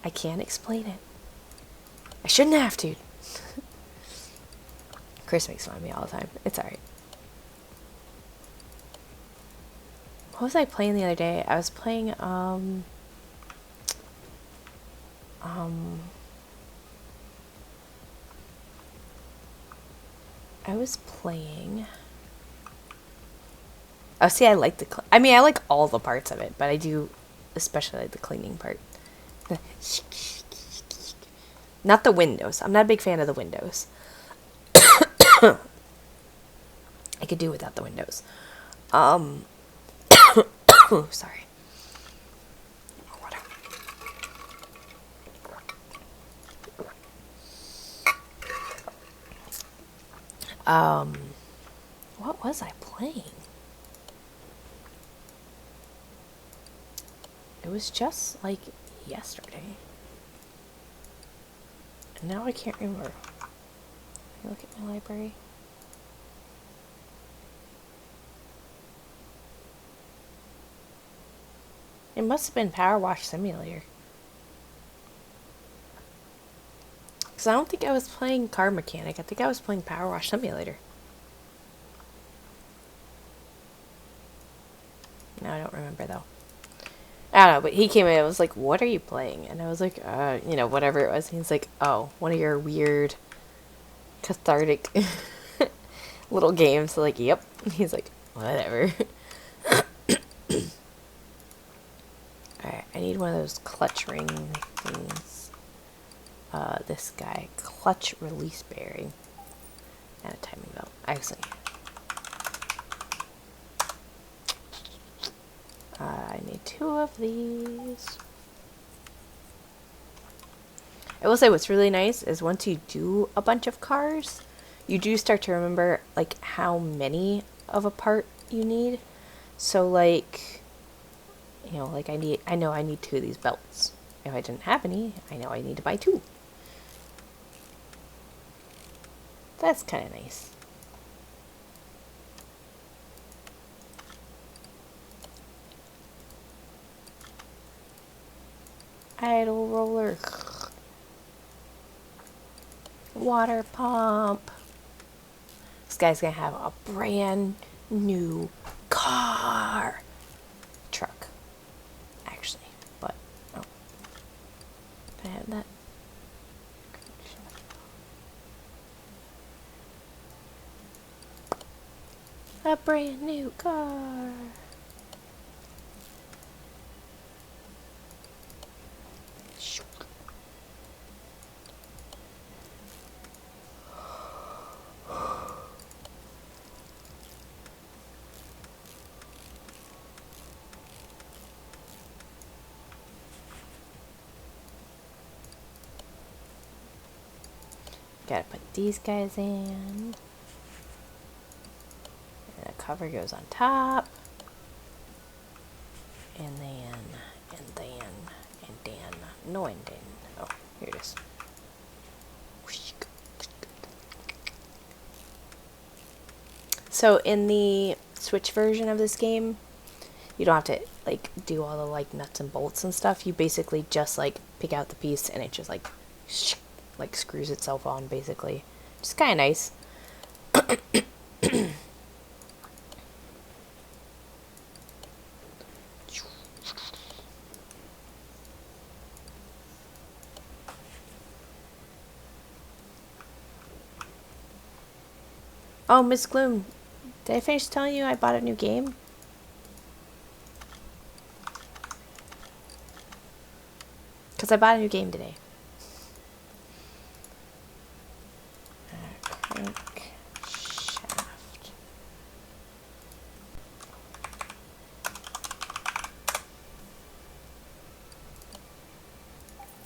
I can't explain it. I shouldn't have to. Chris makes fun of me all the time. It's alright. What was I playing the other day? I was playing, I was playing... Oh, see, I like I mean, I like all the parts of it, but I do especially like the cleaning part. Not the windows. I'm not a big fan of the windows. I could do without the windows. Sorry. What was I playing? It was just like yesterday. And now I can't remember. Let me look at my library. It must have been Power Wash Simulator. Because I don't think I was playing Car Mechanic. I think I was playing Power Wash Simulator. No, I don't remember though. I don't know, but he came in and was like, "What are you playing?" And I was like, you know, whatever it was. And he's like, "Oh, one of your weird, cathartic little games." So like, "Yep." He's like, "Whatever." Alright, I need one of those clutch ring things. This guy, clutch release bearing. And a timing belt. Actually, I need 2 of these. I will say what's really nice is once you do a bunch of cars, you do start to remember like how many of a part you need. So like, you know, like I know I need 2 of these belts. If I didn't have any, I know I need to buy 2. That's kind of nice. Idle roller. Water pump. This guy's gonna have a brand new car. Truck. Actually. But, oh. Can I have that? A brand new car. Gotta put these guys in. And the cover goes on top. And then, no and then. Oh, here it is. So in the Switch version of this game, you don't have to like do all the like nuts and bolts and stuff. You basically just like pick out the piece and it just like screws itself on basically. Just kind of nice. Oh, Miss Gloom, did I finish telling you I bought a new game? Because I bought a new game today. Crank shaft.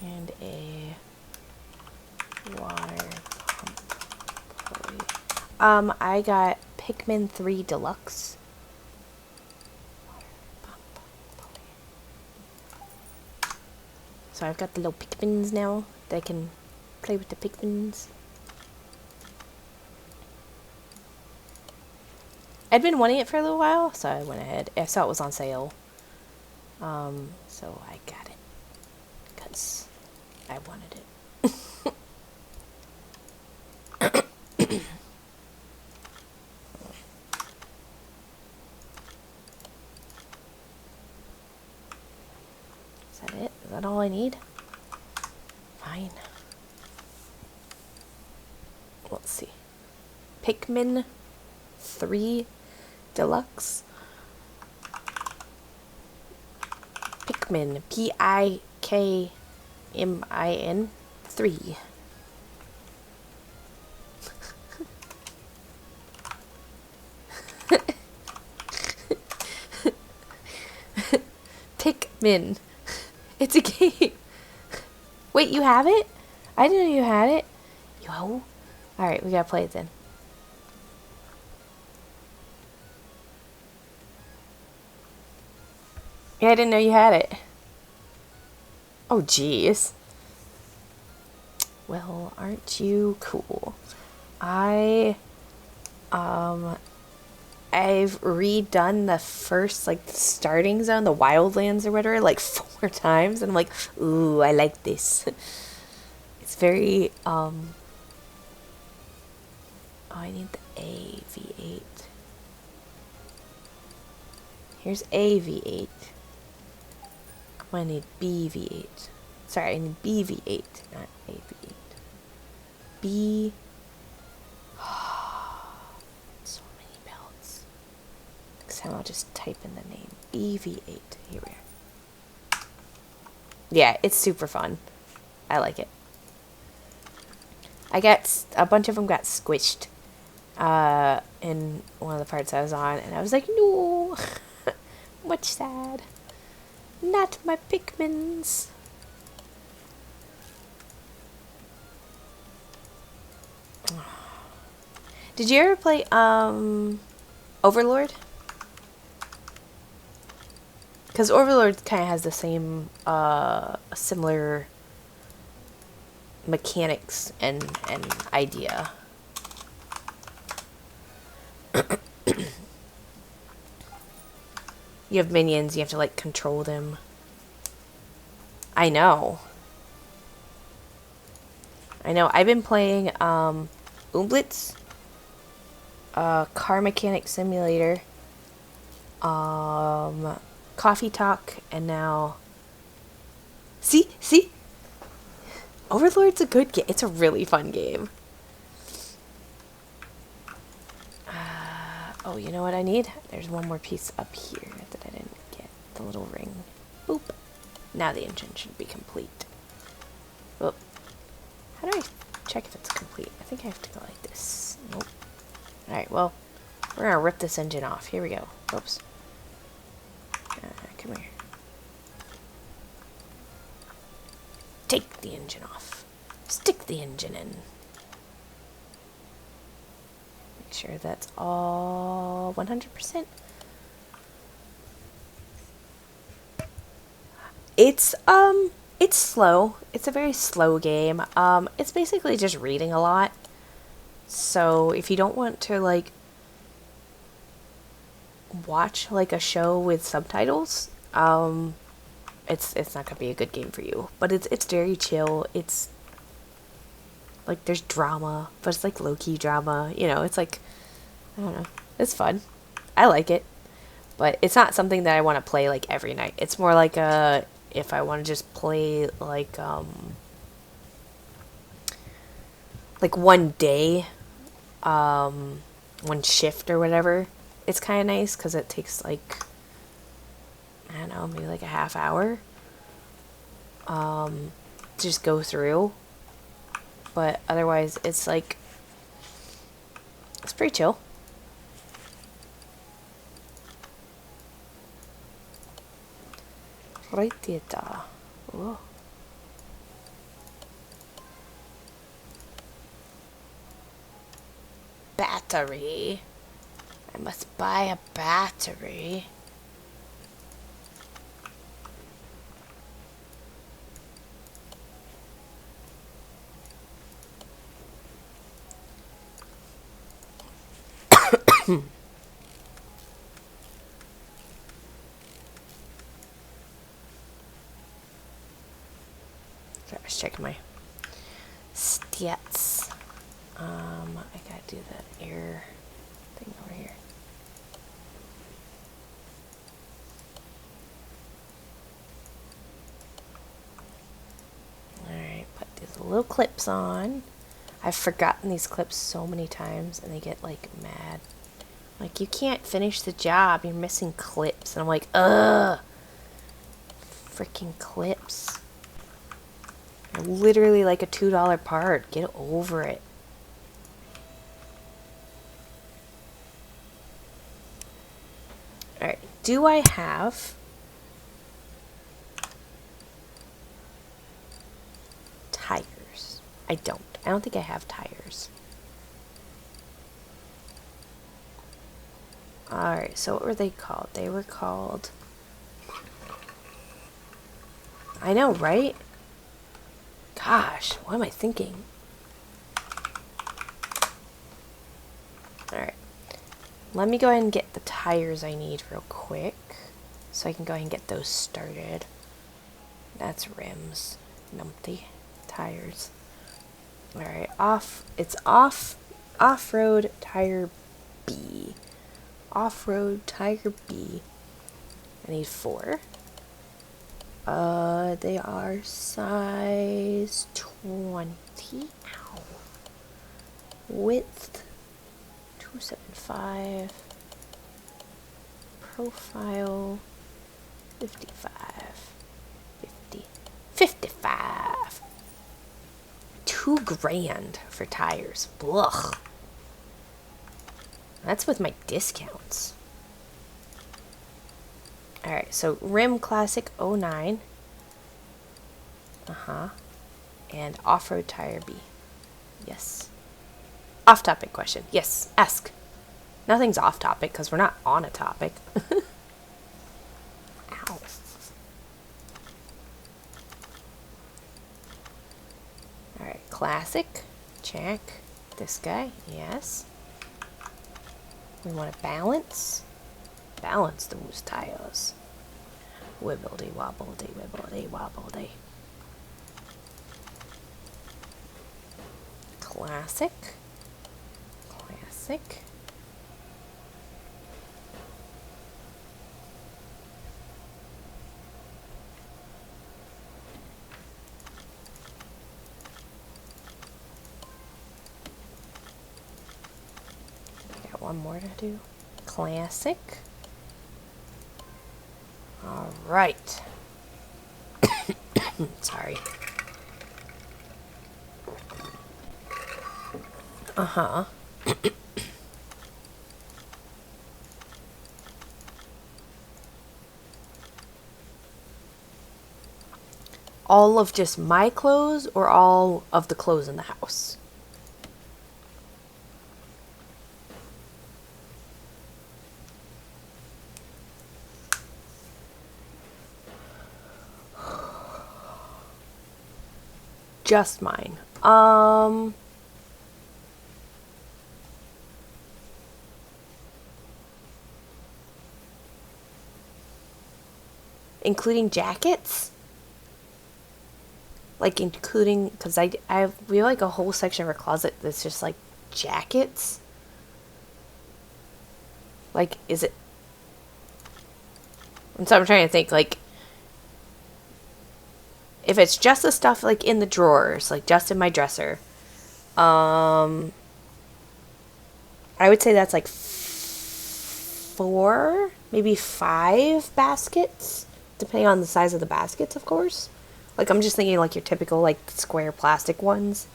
And a water pump pulley. I got Pikmin 3 Deluxe. Water pump pulley. So I've got the little Pikmins now that I can play with the Pikmins. I'd been wanting it for a little while, so I went ahead. I saw it was on sale. So I got it. Because I wanted it. Is that it? Is that all I need? Fine. Let's see. Pikmin 3 Deluxe. Pikmin. Pikmin 3. Pikmin. It's a game. Wait, you have it? I didn't know you had it. Yo. Alright, we gotta play it then. Yeah, I didn't know you had it. Oh, jeez. Well, aren't you cool? I I've redone the first, like, the starting zone, the wildlands or whatever, like 4 times, and I'm like, ooh, I like this. It's very, oh, I need the A V8. Here's A V8. I need B V8. Sorry, I need B V8, not A V8. B. So many belts. Next time I'll just type in the name. BV8. Here we are. Yeah, it's super fun. I like it. I got a bunch of them got squished in one of the parts I was on, and I was like, no, much sad. Not my Pikmins. Did you ever play Overlord? Because Overlord kind of has the same similar mechanics and idea. You have minions, you have to like control them. I know. I've been playing Umblitz, Car Mechanic Simulator, Coffee Talk, and now see Overlord's a good game. It's a really fun game. Oh, you know what I need? There's one more piece up here that I didn't get. The little ring. Boop. Now the engine should be complete. Oh. How do I check if it's complete? I think I have to go like this. Nope. Alright, well, we're gonna rip this engine off. Here we go. Oops. Come here. Take the engine off. Stick the engine in. Make sure that's all 100%. It's slow. It's a very slow game. It's basically just reading a lot. So if you don't want to like watch like a show with subtitles, it's not gonna be a good game for you. But it's very chill. It's like there's drama, but it's like low-key drama. You know, it's like, I don't know. It's fun. I like it. But it's not something that I want to play like every night. It's more like if I want to just play like one day, one shift or whatever. It's kind of nice because it takes like, I don't know, maybe like a half hour to just go through. But otherwise, it's like, it's pretty chill. Right there. Oh. Battery. I must buy a battery. Sorry, I was checking my stats. I gotta do that air thing over here. Alright, put these little clips on. I've forgotten these clips so many times and they get like mad. Like, you can't finish the job, you're missing clips. And I'm like, ugh! Freaking clips. They're literally like a $2 part. Get over it. Alright, do I have tires? I don't. I don't think I have tires. Alright, so what were they called? They were called... I know, right? Gosh, what am I thinking? Alright. let me go ahead and get the tires I need real quick, so I can go ahead and get those started. That's rims, numpty, tires. Alright, it's off-road tire B. Off-road tire B. I need 4. They are size 20. Ow. Width 275. Profile 55. 55. $2,000 for tires. Ugh. That's with my discounts. Alright, so rim classic 09. And off-road tire B. Yes. Off-topic question. Yes, ask. Nothing's off-topic because we're not on a topic. Ow. Alright, classic. Check. This guy. Yes. We want to balance. Balance those tires. Wibbledy wobbledy wibbledy wobbledy. Classic. Classic. Got one more to do. Classic. All right. Sorry. All of just my clothes or all of the clothes in the house? Just mine. Including jackets? Like including, because we have like a whole section of our closet that's just like jackets. Like, is it? And so I'm trying to think, like, if it's just the stuff like in the drawers, like just in my dresser, I would say that's like 4, maybe 5 baskets, depending on the size of the baskets, of course. Like, I'm just thinking like your typical like square plastic ones.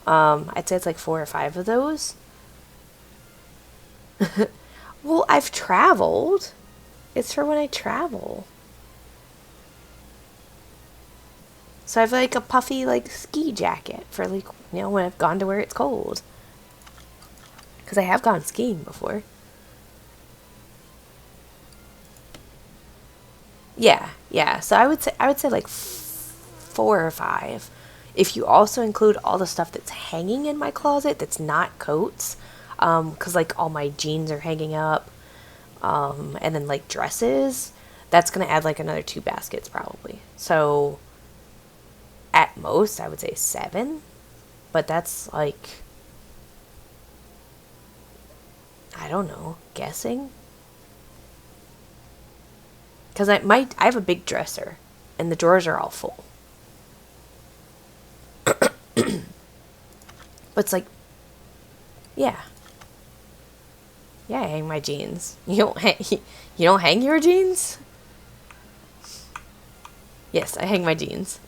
I'd say it's like 4 or 5 of those. Well, I've traveled. It's for when I travel. So I have like a puffy like ski jacket for like, you know, when I've gone to where it's cold. Because I have gone skiing before. Yeah. So I would say like 4 or 5. If you also include all the stuff that's hanging in my closet that's not coats, because like all my jeans are hanging up, and then like dresses, that's gonna add like another 2 baskets probably. So at most I would say 7, but that's like, I don't know, guessing. Because I have a big dresser, and the drawers are all full. But it's like, yeah. Yeah, I hang my jeans. You don't hang your jeans? Yes, I hang my jeans.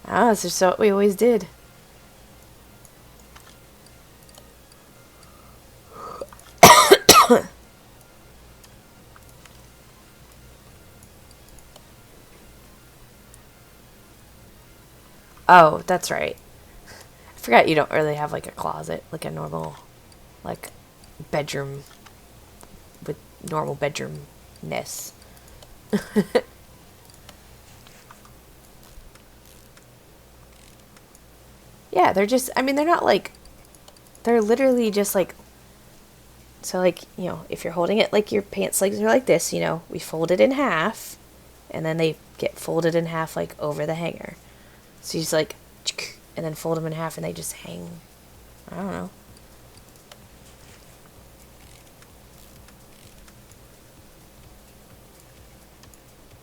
Ah, that's just what we always did. Oh, that's right. I forgot you don't really have like a closet, like a normal, like, bedroom with normal bedroomness. Yeah, they're just, I mean, they're not like, they're literally just like, so like, you know, if you're holding it like your pants legs are like this, you know, we fold it in half, and then they get folded in half like over the hanger. So you just like, and then fold them in half and they just hang. I don't know.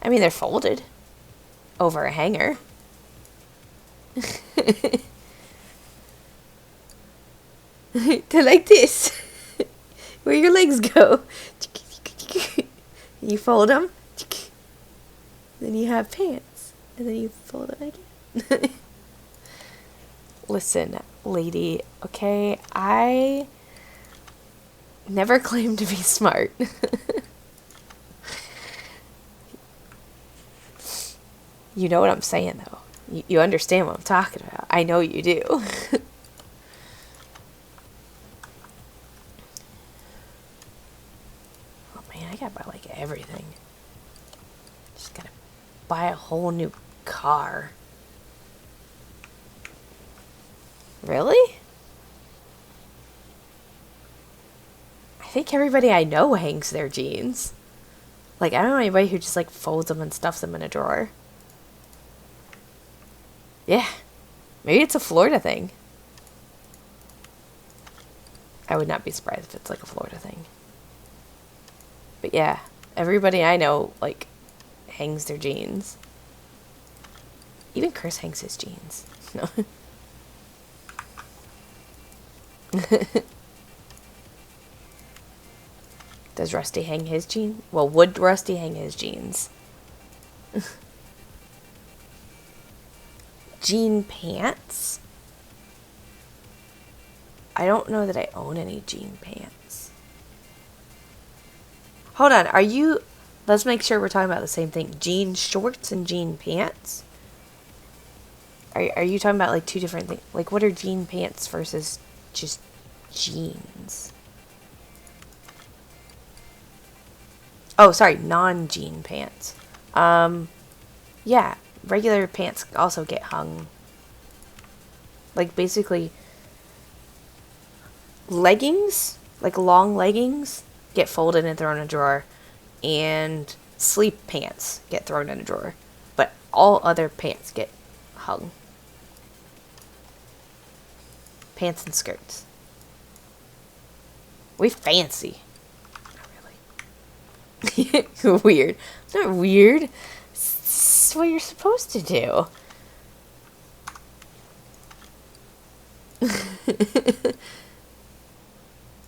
I mean, they're folded over a hanger. They're like this. Where your legs go. You fold them. Then you have pants. And then you fold them again. Listen, lady, okay? I never claimed to be smart. You know what I'm saying, though. You understand what I'm talking about. I know you do. Oh, man, I gotta buy, like, everything. Just gotta buy a whole new car. Really? I think everybody I know hangs their jeans. Like, I don't know anybody who just, like, folds them and stuffs them in a drawer. Yeah. Maybe it's a Florida thing. I would not be surprised if it's, like, a Florida thing. But yeah, everybody I know, like, hangs their jeans. Even Chris hangs his jeans. No. Does Rusty hang his jeans? Well, would Rusty hang his jeans? Jean pants? I don't know that I own any jean pants. Hold on, are you... Let's make sure we're talking about the same thing. Jean shorts and jean pants? Are you talking about, like, two different things? Like, what are jean pants versus just jeans? Oh, sorry, non-jean pants. Yeah, regular pants also get hung. Like, basically, leggings, like long leggings, get folded and thrown in a drawer, and sleep pants get thrown in a drawer. But all other pants get hung. Pants and skirts. We fancy. Weird. It's not weird. It's what you're supposed to do.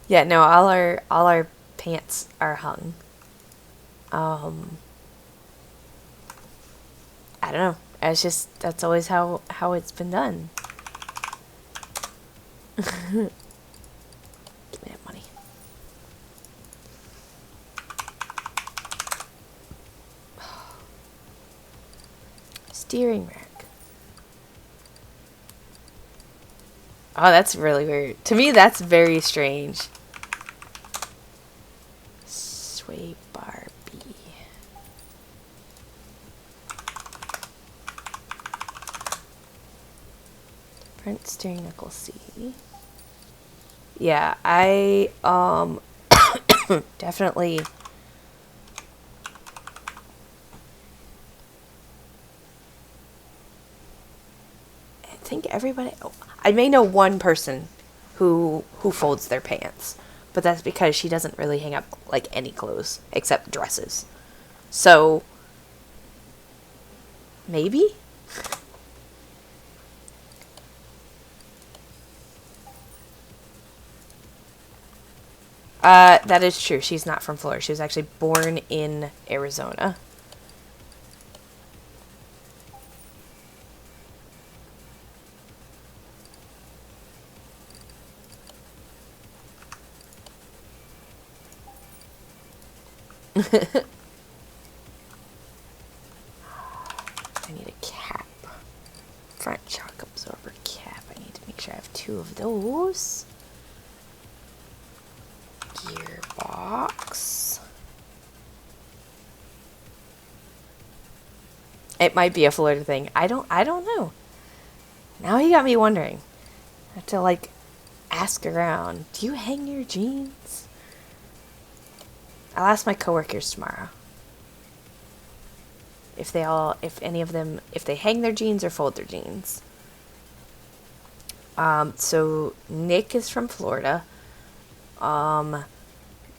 Yeah, no, all our pants are hung. I don't know. It's just that's always how it's been done. Give me that money. Steering rack. Oh, that's really weird. To me, that's very strange. Sway Barbie. Front steering knuckle C. Yeah, I definitely I think everybody I may know one person who folds their pants, but that's because she doesn't really hang up like any clothes except dresses. So maybe that is true. She's not from Florida. She was actually born in Arizona. I need a cap. Front shock absorber cap. I need to make sure I have 2 of those. Gearbox. It might be a Florida thing. I don't know. Now he got me wondering. I have to like ask around. Do you hang your jeans? I'll ask my coworkers tomorrow. If any of them, if they hang their jeans or fold their jeans. So Nick is from Florida.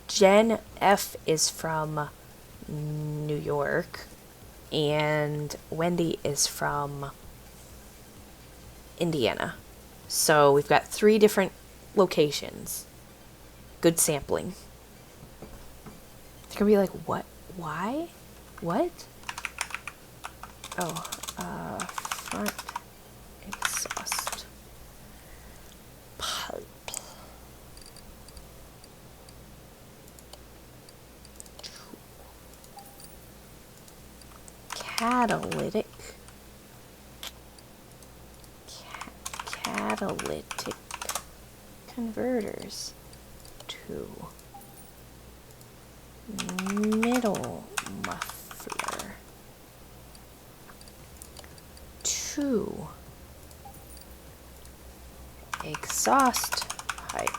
Jen F is from New York. And Wendy is from Indiana. So we've got 3 different locations. Good sampling. They're gonna be like, what? Why? What? Oh, front exhaust pipe. Catalytic. Catalytic converters. 2. Middle muffler. 2. Exhaust pipe.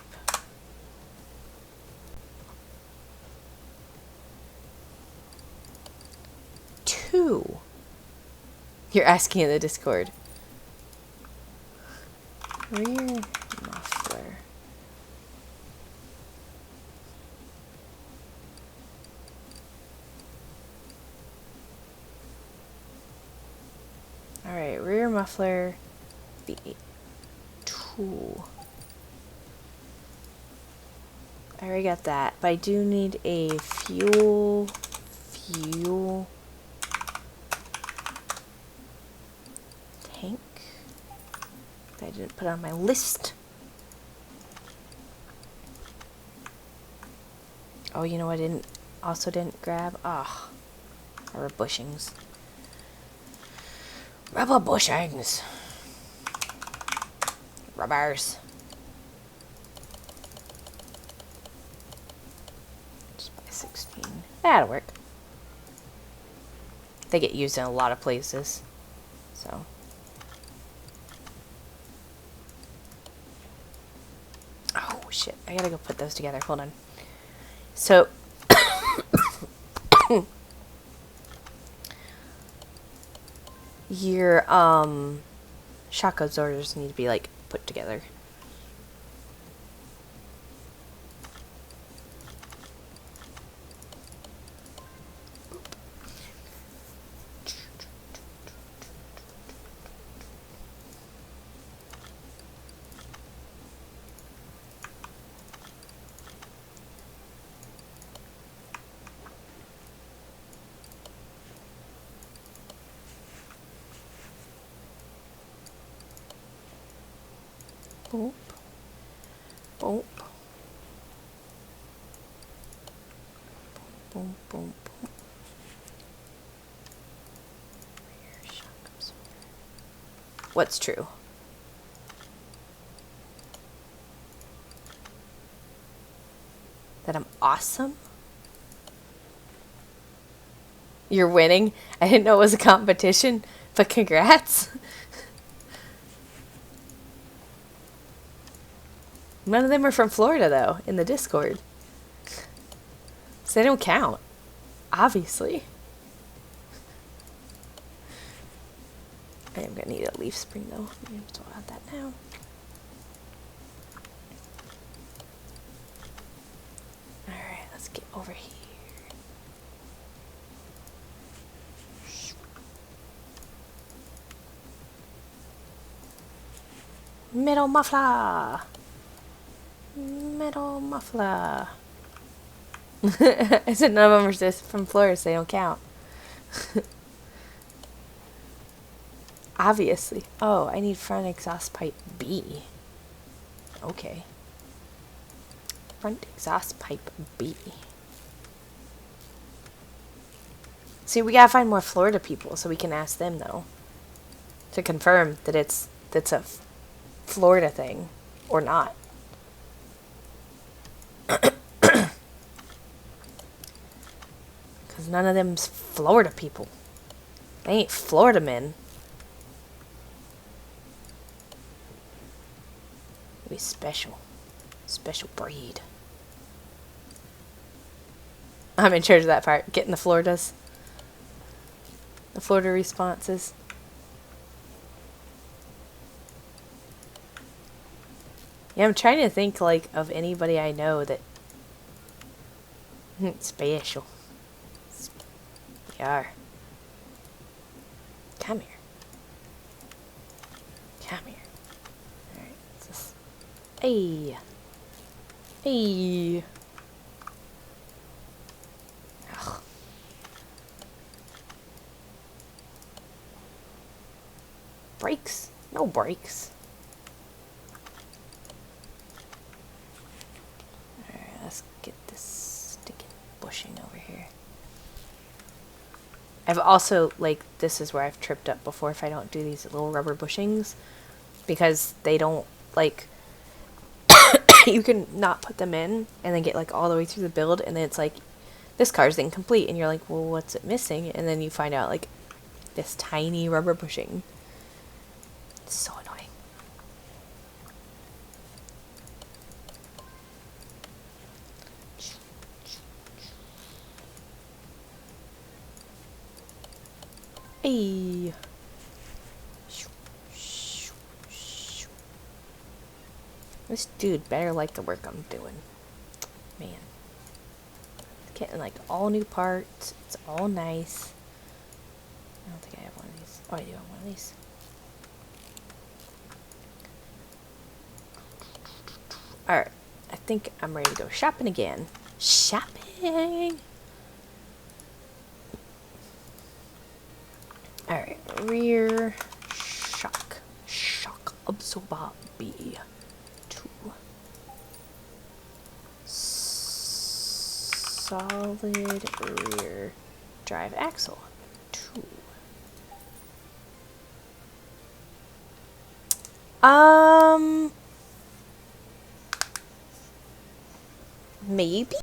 2. You're asking in the Discord. Rear muffler. Alright, rear muffler V2. I already got that, but I do need a fuel tank that I didn't put on my list. Oh, you know what I also didn't grab? Ah, rubber bushings. Rubber bushings. Rubbers. Just by 16. That'll work. They get used in a lot of places. So. Oh, shit. I gotta go put those together. Hold on. So. Your, shock absorbers need to be, like, put together. Boop. Boop. Boom, boom, boom. Rear shock absorber. What's true? That I'm awesome? You're winning? I didn't know it was a competition, but congrats. None of them are from Florida, though, in the Discord. So they don't count. Obviously. I am going to need a leaf spring, though. So I'll add that now. Alright, let's get over here. Middle muffler. Middle muffler. I said none of them are just from Florida, so they don't count. Obviously. Oh, I need front exhaust pipe B. Okay. Front exhaust pipe B. See, we gotta find more Florida people so we can ask them, though, to confirm that that's a Florida thing or not. Because none of them's Florida people. They ain't Florida men. We special. Special breed. I'm in charge of that part. Getting the Floridas. The Florida responses. Yeah, I'm trying to think, like, of anybody I know that... special. They are. Come here. Come here. Alright, what's this? Hey. Hey. Ugh. Brakes? No brakes. Alright, let's get this sticking bushing over here. I've also, like, this is where I've tripped up before if I don't do these little rubber bushings. Because they don't, like, you can not put them in and then get, like, all the way through the build. And then it's like, this car's incomplete. And you're like, well, what's it missing? And then you find out, like, this tiny rubber bushing. It's so annoying. Hey. This dude better like the work I'm doing. Man. Getting like all new parts. It's all nice. I don't think I have one of these. Oh, I do have one of these. Alright. I think I'm ready to go shopping again. Shopping! Alright. Rear shock. Shock absorber B. 2. Solid rear drive axle. 2. Maybe?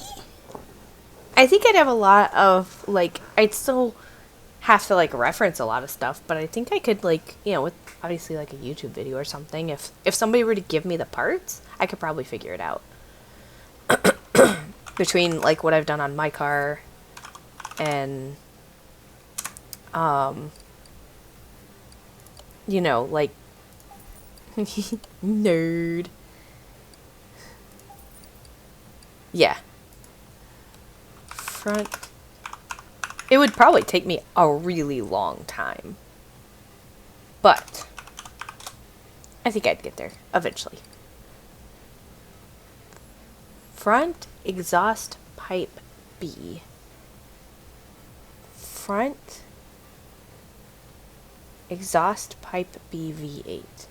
I think I'd have a lot of, like, I'd still have to, like, reference a lot of stuff, but I think I could, like, you know, with obviously, like, a YouTube video or something, if somebody were to give me the parts, I could probably figure it out. Between, like, what I've done on my car and, you know, like, nerd. Yeah. Front. It would probably take me a really long time. But I think I'd get there eventually. Front exhaust pipe B. Front exhaust pipe B V8.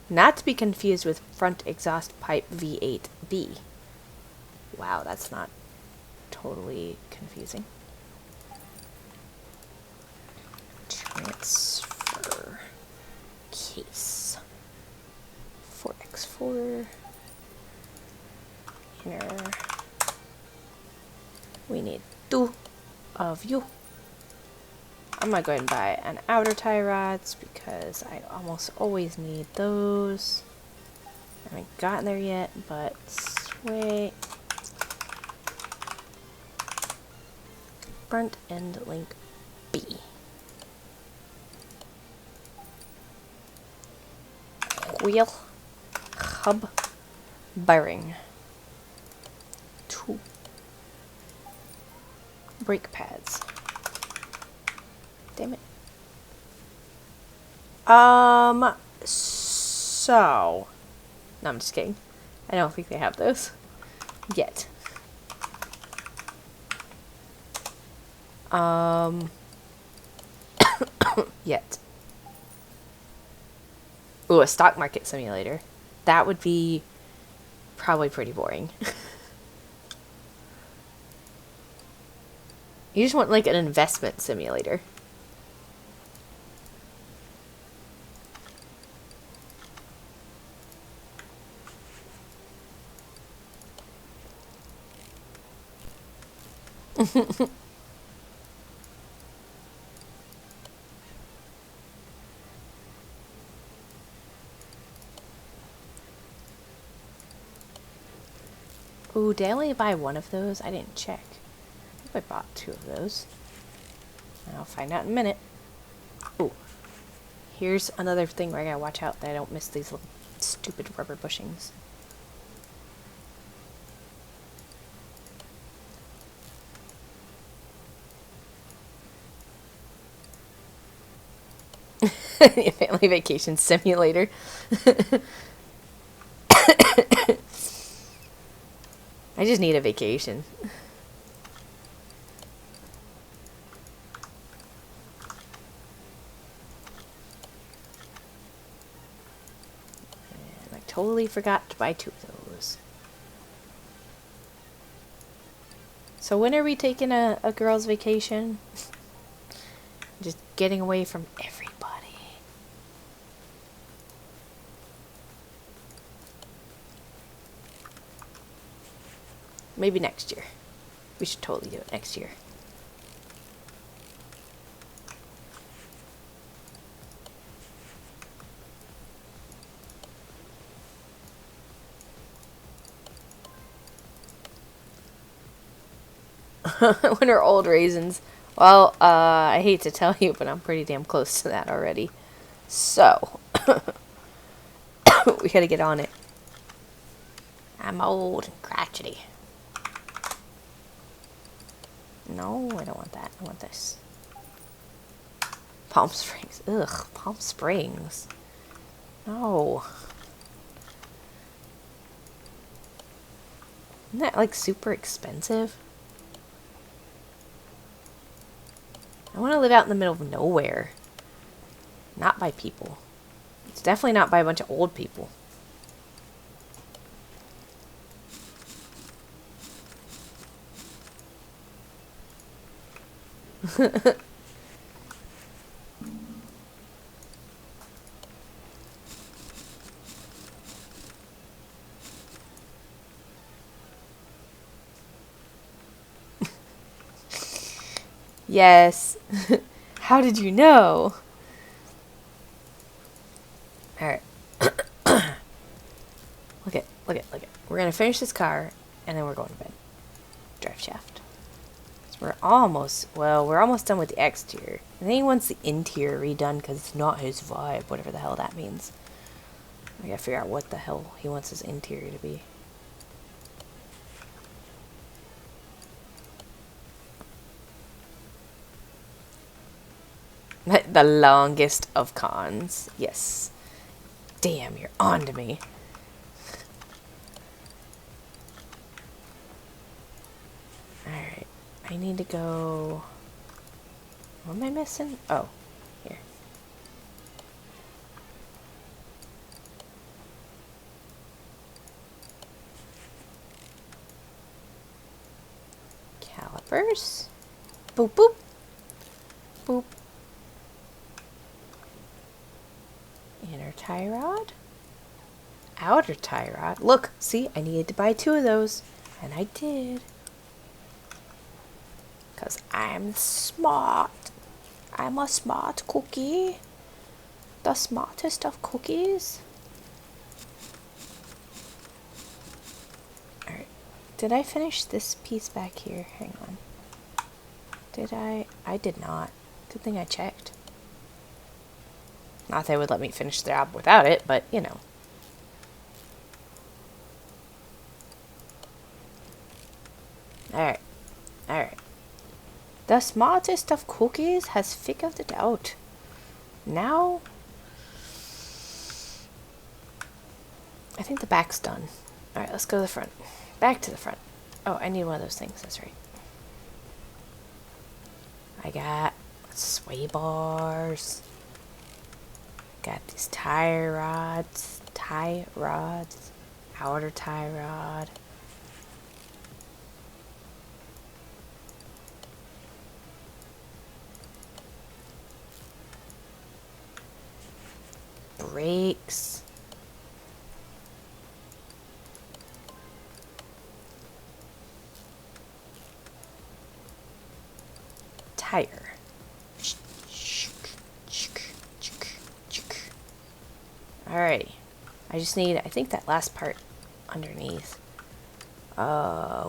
Not to be confused with front exhaust pipe V8B. Wow, that's not totally confusing. Transfer case. 4x4. Inner. We need 2 of you. I'm gonna go ahead and buy an outer tie rods because I almost always need those. I haven't gotten there yet, but wait. Front end link B. Wheel hub bearing. 2 brake pads. Damn it. So no, I'm just kidding. I don't think they have those yet. Yet. Ooh, a stock market simulator. That would be probably pretty boring. You just want like an investment simulator. Ooh, did I only buy one of those? I didn't check. I think I bought 2 of those. I'll find out in a minute. Ooh. Here's another thing where I gotta watch out that I don't miss these little stupid rubber bushings. Family vacation simulator. I just need a vacation. And I totally forgot to buy 2 of those. So when are we taking a girls' vacation? Just getting away from everybody. Maybe next year. We should totally do it next year. When are old raisins? Well, I hate to tell you, but I'm pretty damn close to that already. So, we gotta get on it. I'm old and crotchety. No, I don't want that. I want this. Palm Springs. Ugh, Palm Springs. No. Isn't that, like, super expensive? I want to live out in the middle of nowhere. Not by people. It's definitely not by a bunch of old people. Yes. How did you know? Alright. Look it. We're gonna finish this car, and then we're going to bed. Drive shaft. So we're almost done with the exterior. I think he wants the interior redone because it's not his vibe, whatever the hell that means. I gotta figure out what the hell he wants his interior to be. The longest of cons. Yes. Damn, you're on to me. Alright. I need to go... What am I missing? Oh. Here. Calipers. Boop, boop. Boop. Inner tie rod. Outer tie rod. Look, see, I needed to buy 2 of those. And I did. Because I'm smart. I'm a smart cookie. The smartest of cookies. Alright. Did I finish this piece back here? Hang on. Did I? I did not. Good thing I checked. Not that they would let me finish the job without it, but, you know. Alright. Alright. The smartest of cookies has figured it out. Now, I think the back's done. Alright, let's go to the front. Back to the front. Oh, I need one of those things. That's right. I got sway bars. Got these tie rods, outer tie rod. Brakes. Tire. Alrighty. I just need, I think, that last part underneath.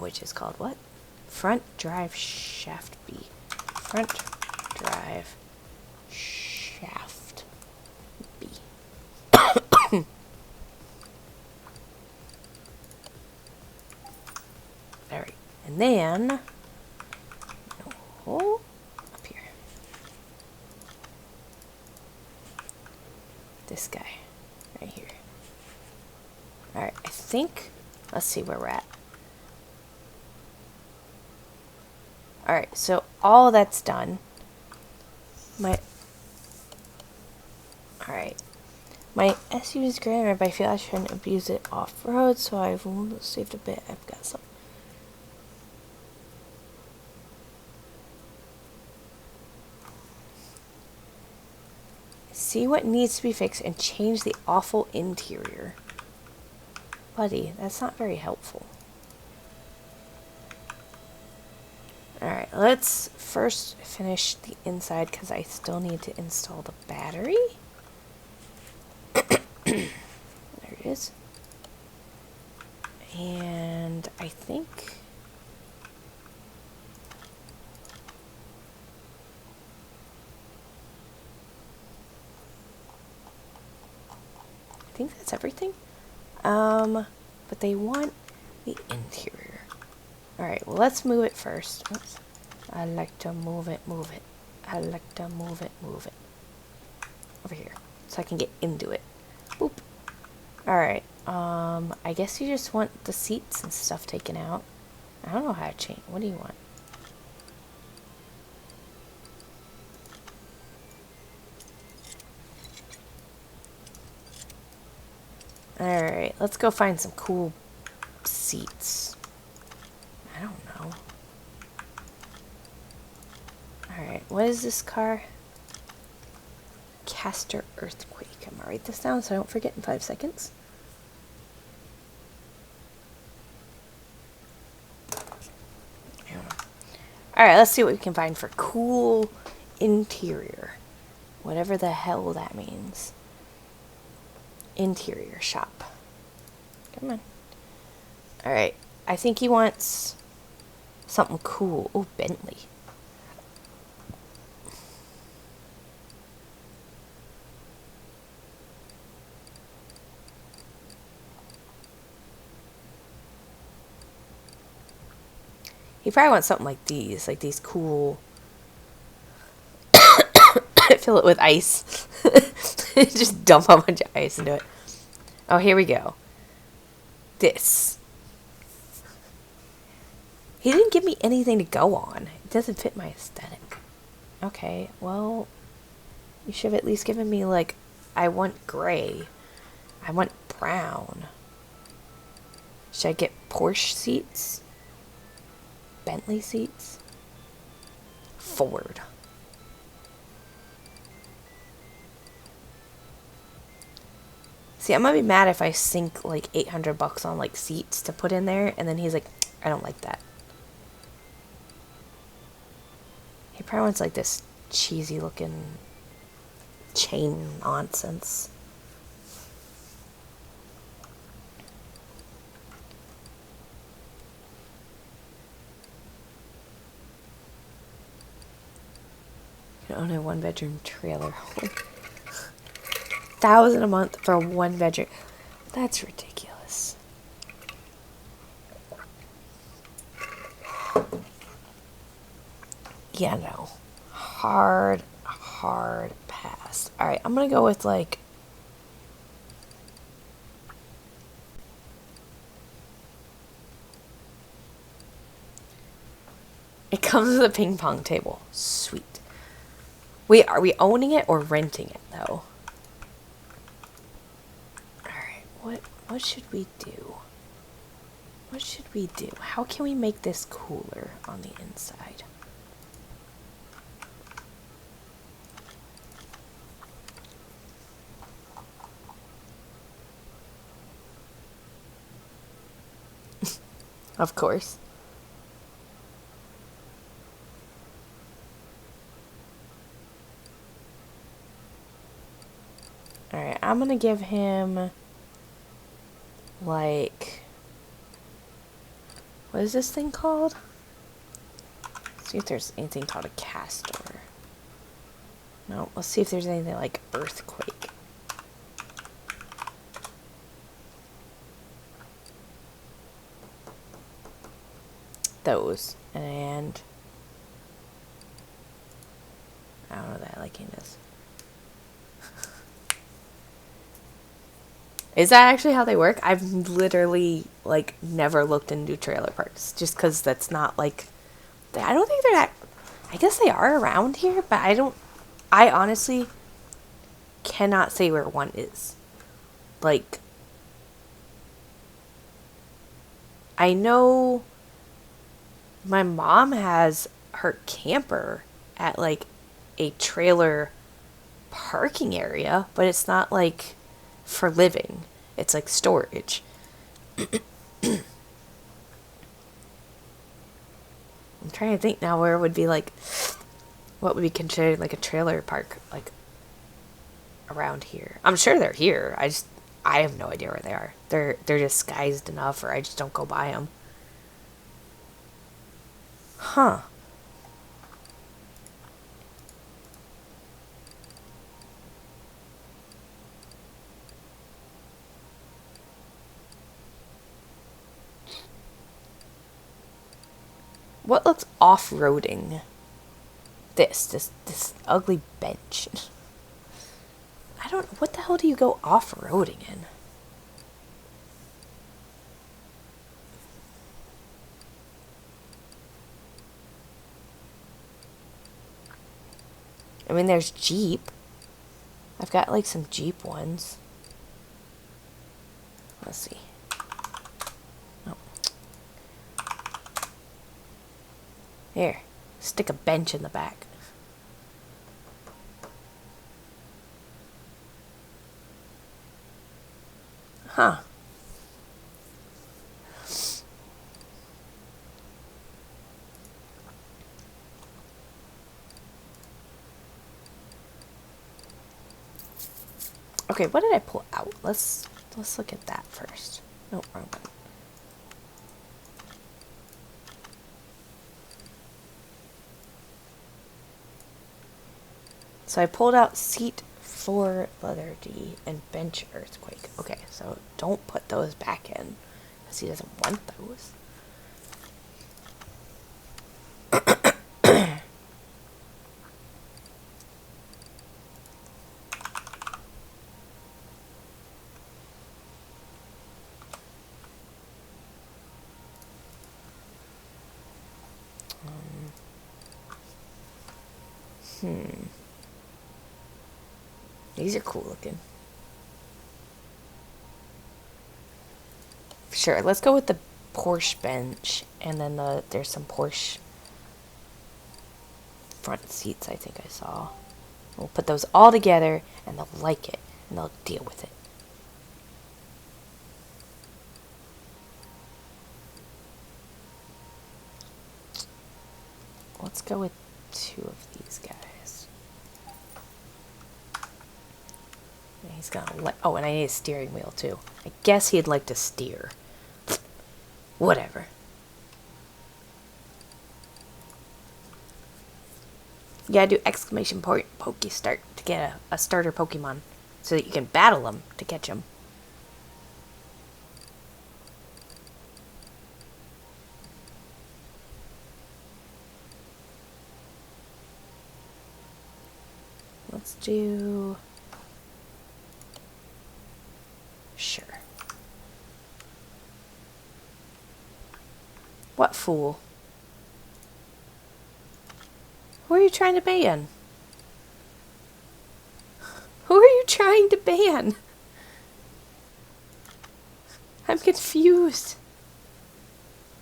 which is called what? Front drive shaft B. Front drive shaft B. Alright, and then hole up here. This guy right here. Alright, I think, let's see where we're at. Alright, so all that's done. Alright. My SUV is great, but I feel I shouldn't abuse it off-road, so I've saved a bit. I've got some. See what needs to be fixed and change the awful interior. Buddy, that's not very helpful. Alright, let's first finish the inside because I still need to install the battery. There it is. And I think that's everything. But they want the interior. Alright, well, let's move it first. Oops. I like to move it. I like to move it. Over here, so I can get into it. Boop. Alright, I guess you just want the seats and stuff taken out. I don't know how to change. What do you want? Alright, let's go find some cool seats. I don't know. Alright, what is this car? Caster Earthquake. I'm gonna write this down so I don't forget in 5 seconds. Alright, let's see what we can find for cool interior. Whatever the hell that means. Interior shop. Come on. Alright, I think he wants something cool. Oh, Bentley. He probably wants something like these cool. Fill it with ice. Just dump a bunch of ice into it. Oh, here we go. This. He didn't give me anything to go on. It doesn't fit my aesthetic. Okay, well, you should have at least given me, like, I want gray. I want brown. Should I get Porsche seats? Bentley seats? Ford. See, I'm gonna be mad if I sink like $800 on like seats to put in there, and then he's like, I don't like that. He probably wants like this cheesy looking chain nonsense. You can own a 1-bedroom trailer. $1,000 a month for a 1-bedroom. That's ridiculous. Yeah, no. Hard pass. Alright, I'm gonna go with like it comes with a ping pong table. Sweet. Wait, are we owning it or renting it though? What should we do? What should we do? How can we make this cooler on the inside? Of course. Alright, I'm gonna give him like What is this thing called? Let's see if there's anything called a castor. No, let's see if there's anything like earthquake. Those. And I don't know that I like this. Is that actually how they work? I've literally, like, never looked into trailer parks. Just because that's not, like... I don't think they're that... I guess they are around here, but I honestly cannot say where one is. Like... I know... my mom has her camper at, like, a trailer parking area, but it's not, like... for living. It's like storage. I'm trying to think now where it would be like, what would be considered like a trailer park, like around here. I'm sure they're here. I have no idea where they are. They're disguised enough, or I just don't go by them. Huh. What looks off-roading? This ugly bench. I don't... what the hell do you go off-roading in? I mean, there's Jeep. I've got, like, some Jeep ones. Let's see. Oh. Here. Stick a bench in the back. Huh. Okay, what did I pull out? Let's look at that first. No, wrong one. So I pulled out seat 4 leather D and bench earthquake. Okay, so don't put those back in because he doesn't want those. These are cool looking. Sure, let's go with the Porsche bench, and then there's some Porsche front seats I think I saw. We'll put those all together, and they'll like it, and they'll deal with it. Let's go with 2 of these guys. And he's gonna oh, and I need a steering wheel too. I guess he'd like to steer. Whatever. You gotta do exclamation point Poke Start to get a starter Pokemon so that you can battle them to catch them. Let's do... sure. What fool? Who are you trying to ban? Who are you trying to ban? I'm confused.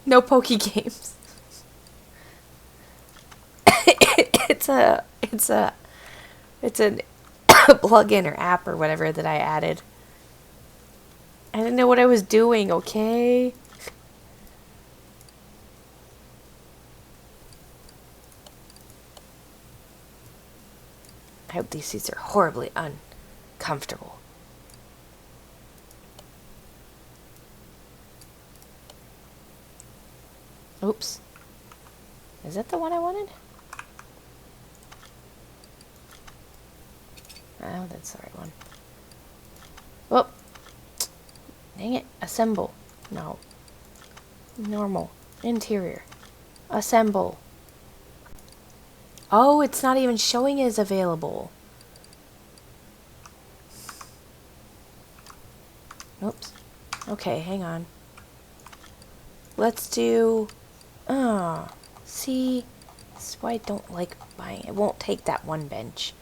No Poke Games. It's a plugin or app or whatever that I added. I didn't know what I was doing, okay? I hope these seats are horribly uncomfortable. Oops. Is that the one I wanted? Oh, that's the right one. Oh! Dang it. Assemble. No. Normal. Interior. Assemble. Oh, it's not even showing as available. Oops. Okay, hang on. Let's do... see? That's why I don't like buying... It won't take that one bench.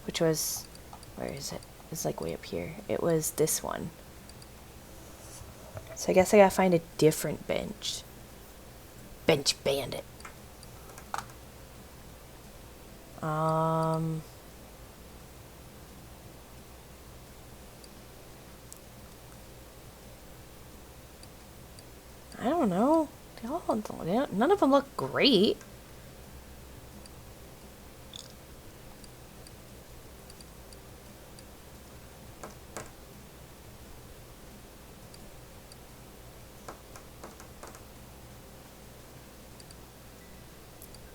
Which was... Where is it? It's like way up here. It was this one. So I guess I gotta find a different bench. Bench bandit. I don't know. None of them look great.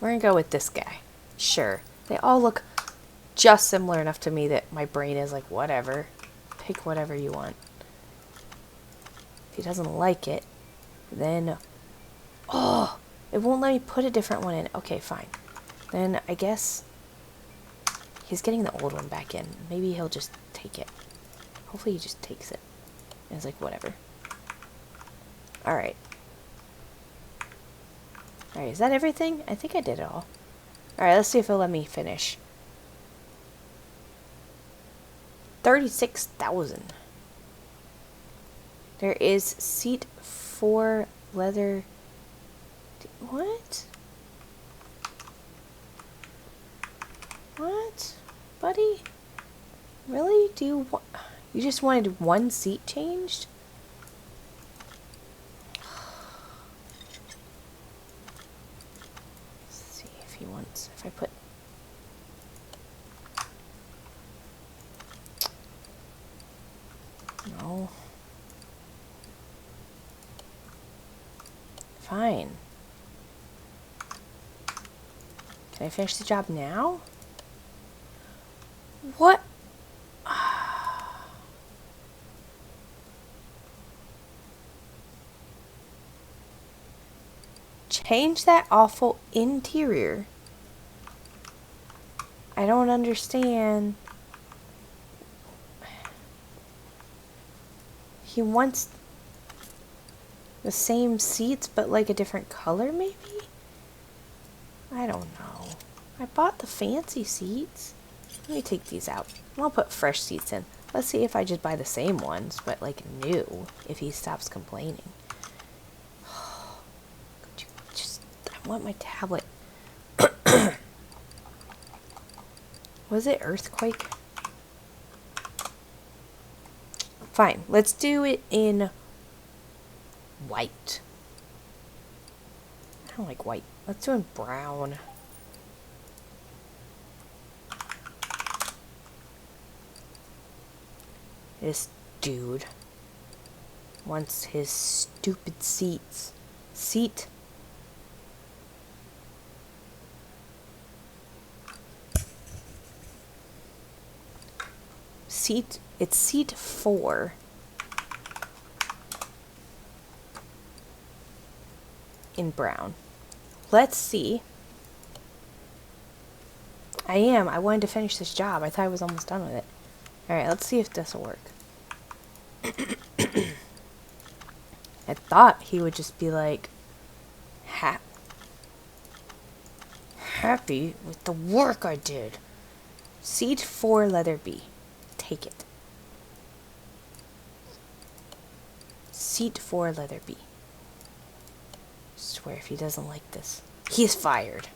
We're gonna go with this guy. Sure. They all look just similar enough to me that my brain is like, whatever. Pick whatever you want. If he doesn't like it, then... Oh! It won't let me put a different one in. Okay, fine. Then I guess he's getting the old one back in. Maybe he'll just take it. Hopefully he just takes it. And it's like, whatever. Alright. Alright, is that everything? I think I did it all. Alright, let's see if it'll let me finish. 36,000. There is seat 4 leather... What? What? Buddy? Really? Do you want... You just wanted one seat changed? Let's see if he wants... If I put... No. Fine. Can I finish the job now? What? Change that awful interior. I don't understand. He wants the same seats, but like a different color, maybe? I don't know. I bought the fancy seats. Let me take these out. I'll put fresh seats in. Let's see if I just buy the same ones, but like new, if he stops complaining. Could you just... I want my tablet. Was it earthquake? Fine, let's do it in white. I don't like white. Let's do it in brown. This dude wants his stupid seats. Seat. Seat. It's seat 4. In brown. Let's see. I wanted to finish this job. I thought I was almost done with it. Alright, let's see if this will work. I thought he would just be like, happy with the work I did. Seat 4 leather B. Take it. Seat 4 leather B. Swear if he doesn't like this, he's fired.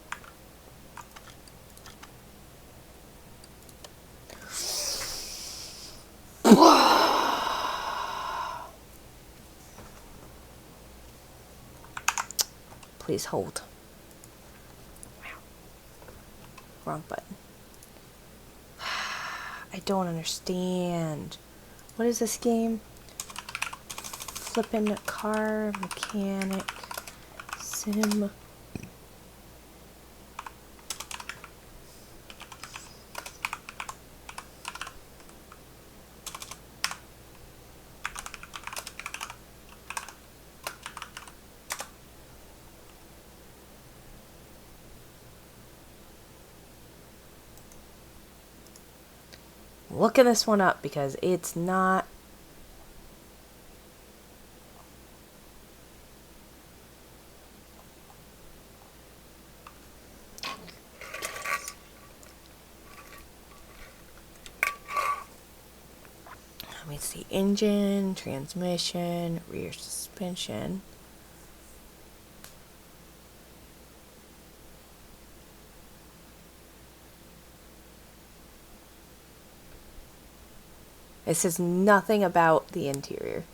Please hold. Wow. Wrong button. I don't understand. What is this game? flipping car mechanic sim. Looking this one up because it's not. Let me see. Engine, transmission, rear suspension. It says nothing about the interior.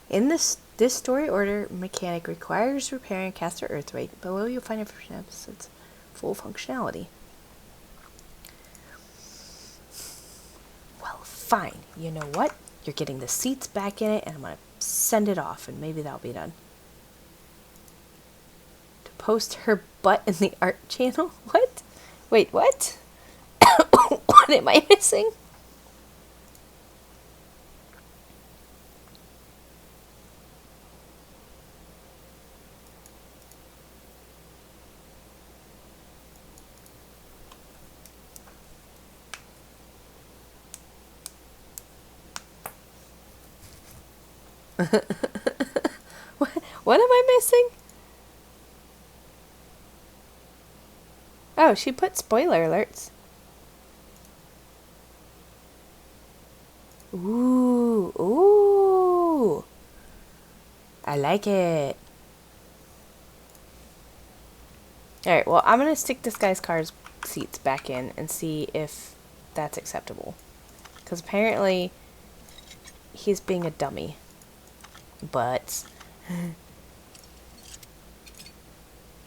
In this story order, mechanic requires repairing caster earthquake. Below you'll find information episodes full functionality. Well, fine. You know what? You're getting the seats back in it, and I'm going to send it off, and maybe that'll be done. To post her butt in the art channel? What? Wait, what? What am I missing? What am I missing? Oh, she put spoiler alerts. Ooh, ooh. I like it. Alright, well, I'm going to stick this guy's car's seats back in and see if that's acceptable. Because apparently he's being a dummy. But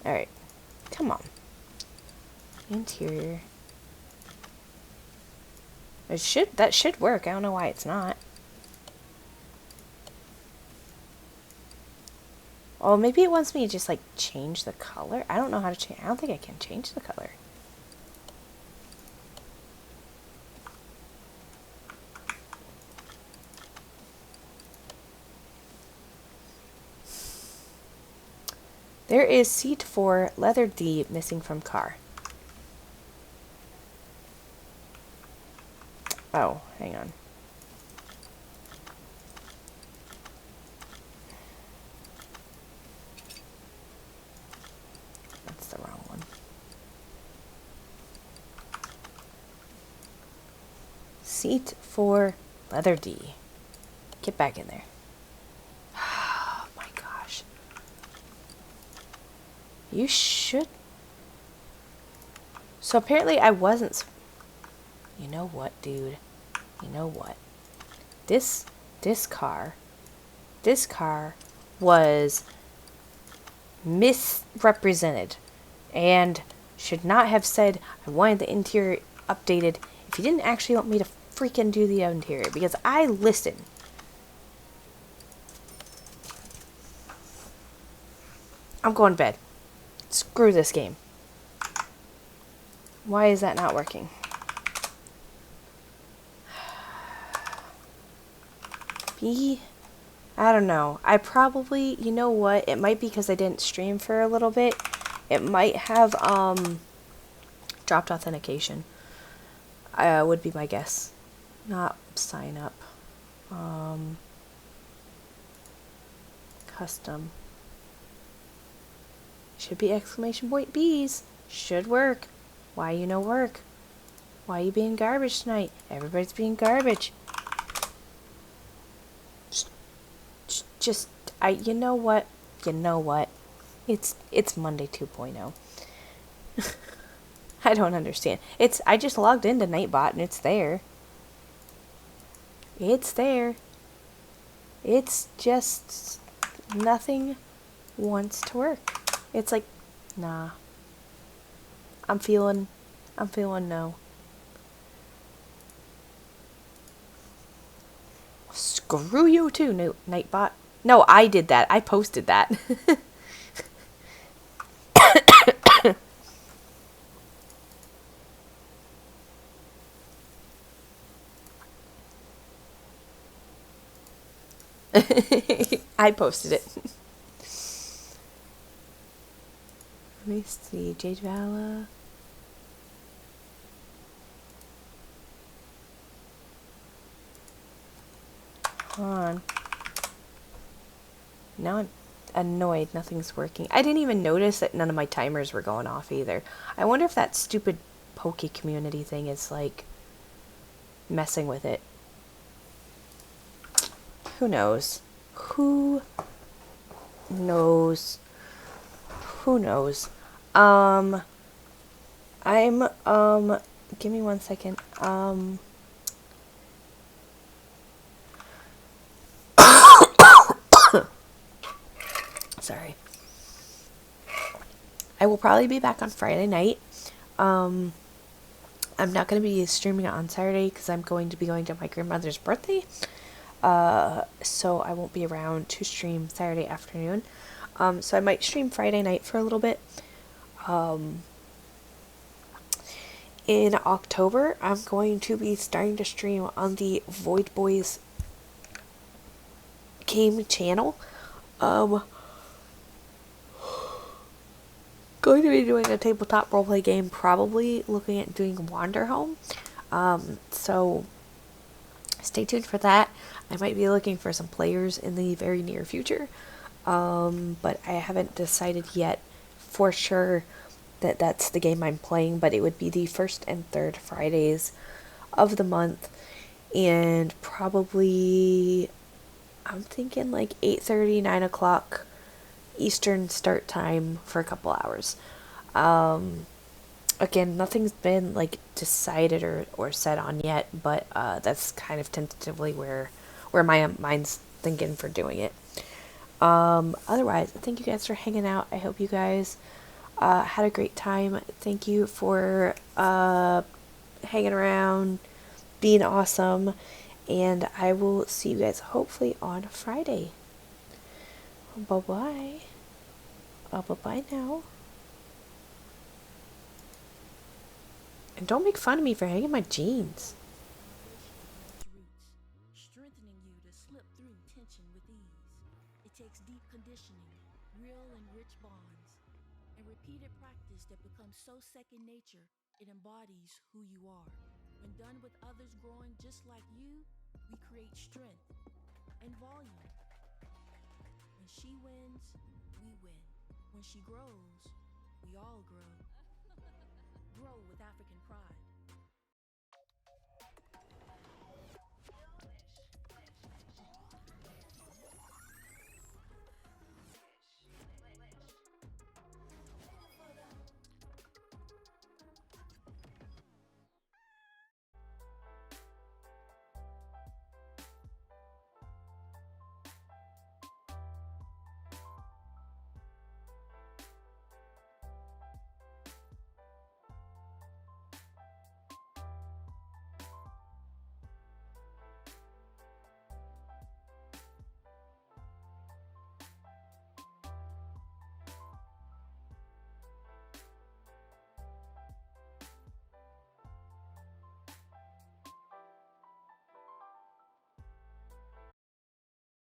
alright. Come on. Interior. That should work. I don't know why it's not. Oh, maybe it wants me to just like change the color. I don't know how to change. I don't think I can change the color. There is seat 4, leather D, missing from car. Oh, hang on. That's the wrong one. Seat 4, leather D. Get back in there. Oh my gosh. You should. So apparently I wasn't. You know what, dude? You know what? This car was misrepresented and should not have said I wanted the interior updated if you didn't actually want me to freaking do the interior, because I listened. I'm going to bed. Screw this game. Why is that not working? I don't know. I probably, you know what? It might be because I didn't stream for a little bit. It might have dropped authentication. Would be my guess. Not sign up. Custom. Should be exclamation point bees. Should work. Why you no work? Why you being garbage tonight? Everybody's being garbage. Just, you know what? You know what? It's Monday 2.0. I don't understand. I just logged into Nightbot and it's there. It's there. It's just nothing wants to work. It's like, nah. I'm feeling no. Screw you too, Nightbot. No, I did that. I posted that. I posted it. Let me see. Jade Vala. Hold on. Now I'm annoyed. Nothing's working. I didn't even notice that none of my timers were going off either. I wonder if that stupid Poke community thing is like messing with it. Who knows? Who knows? Who knows? Give me 1 second. Sorry. I will probably be back on Friday night. I'm not going to be streaming on Saturday because I'm going to be going to my grandmother's birthday. So I won't be around to stream Saturday afternoon. So I might stream Friday night for a little bit. In October, I'm going to be starting to stream on the VoidBois Game channel. Going to be doing a tabletop roleplay game, probably looking at doing Wander Home. So stay tuned for that. I might be looking for some players in the very near future. But I haven't decided yet for sure that that's the game I'm playing, but it would be the first and third Fridays of the month, and probably I'm thinking like 8:30, 9 o'clock Eastern start time for a couple hours. Again, nothing's been like decided or set on yet, but that's kind of tentatively where my mind's thinking for doing it. Otherwise, thank you guys for hanging out. I hope you guys had a great time. Thank you for hanging around, being awesome, and I will see you guys hopefully on Friday. Bye-bye. Bye-bye now. And don't make fun of me for hanging my jeans. Strengthening you to slip through tension with ease. It takes deep conditioning, real and rich bonds, and repeated practice that becomes so second nature it embodies who you are. When done with others growing just like you, we create strength and volume. When she wins, we win. When she grows, we all grow. Grow with African pride.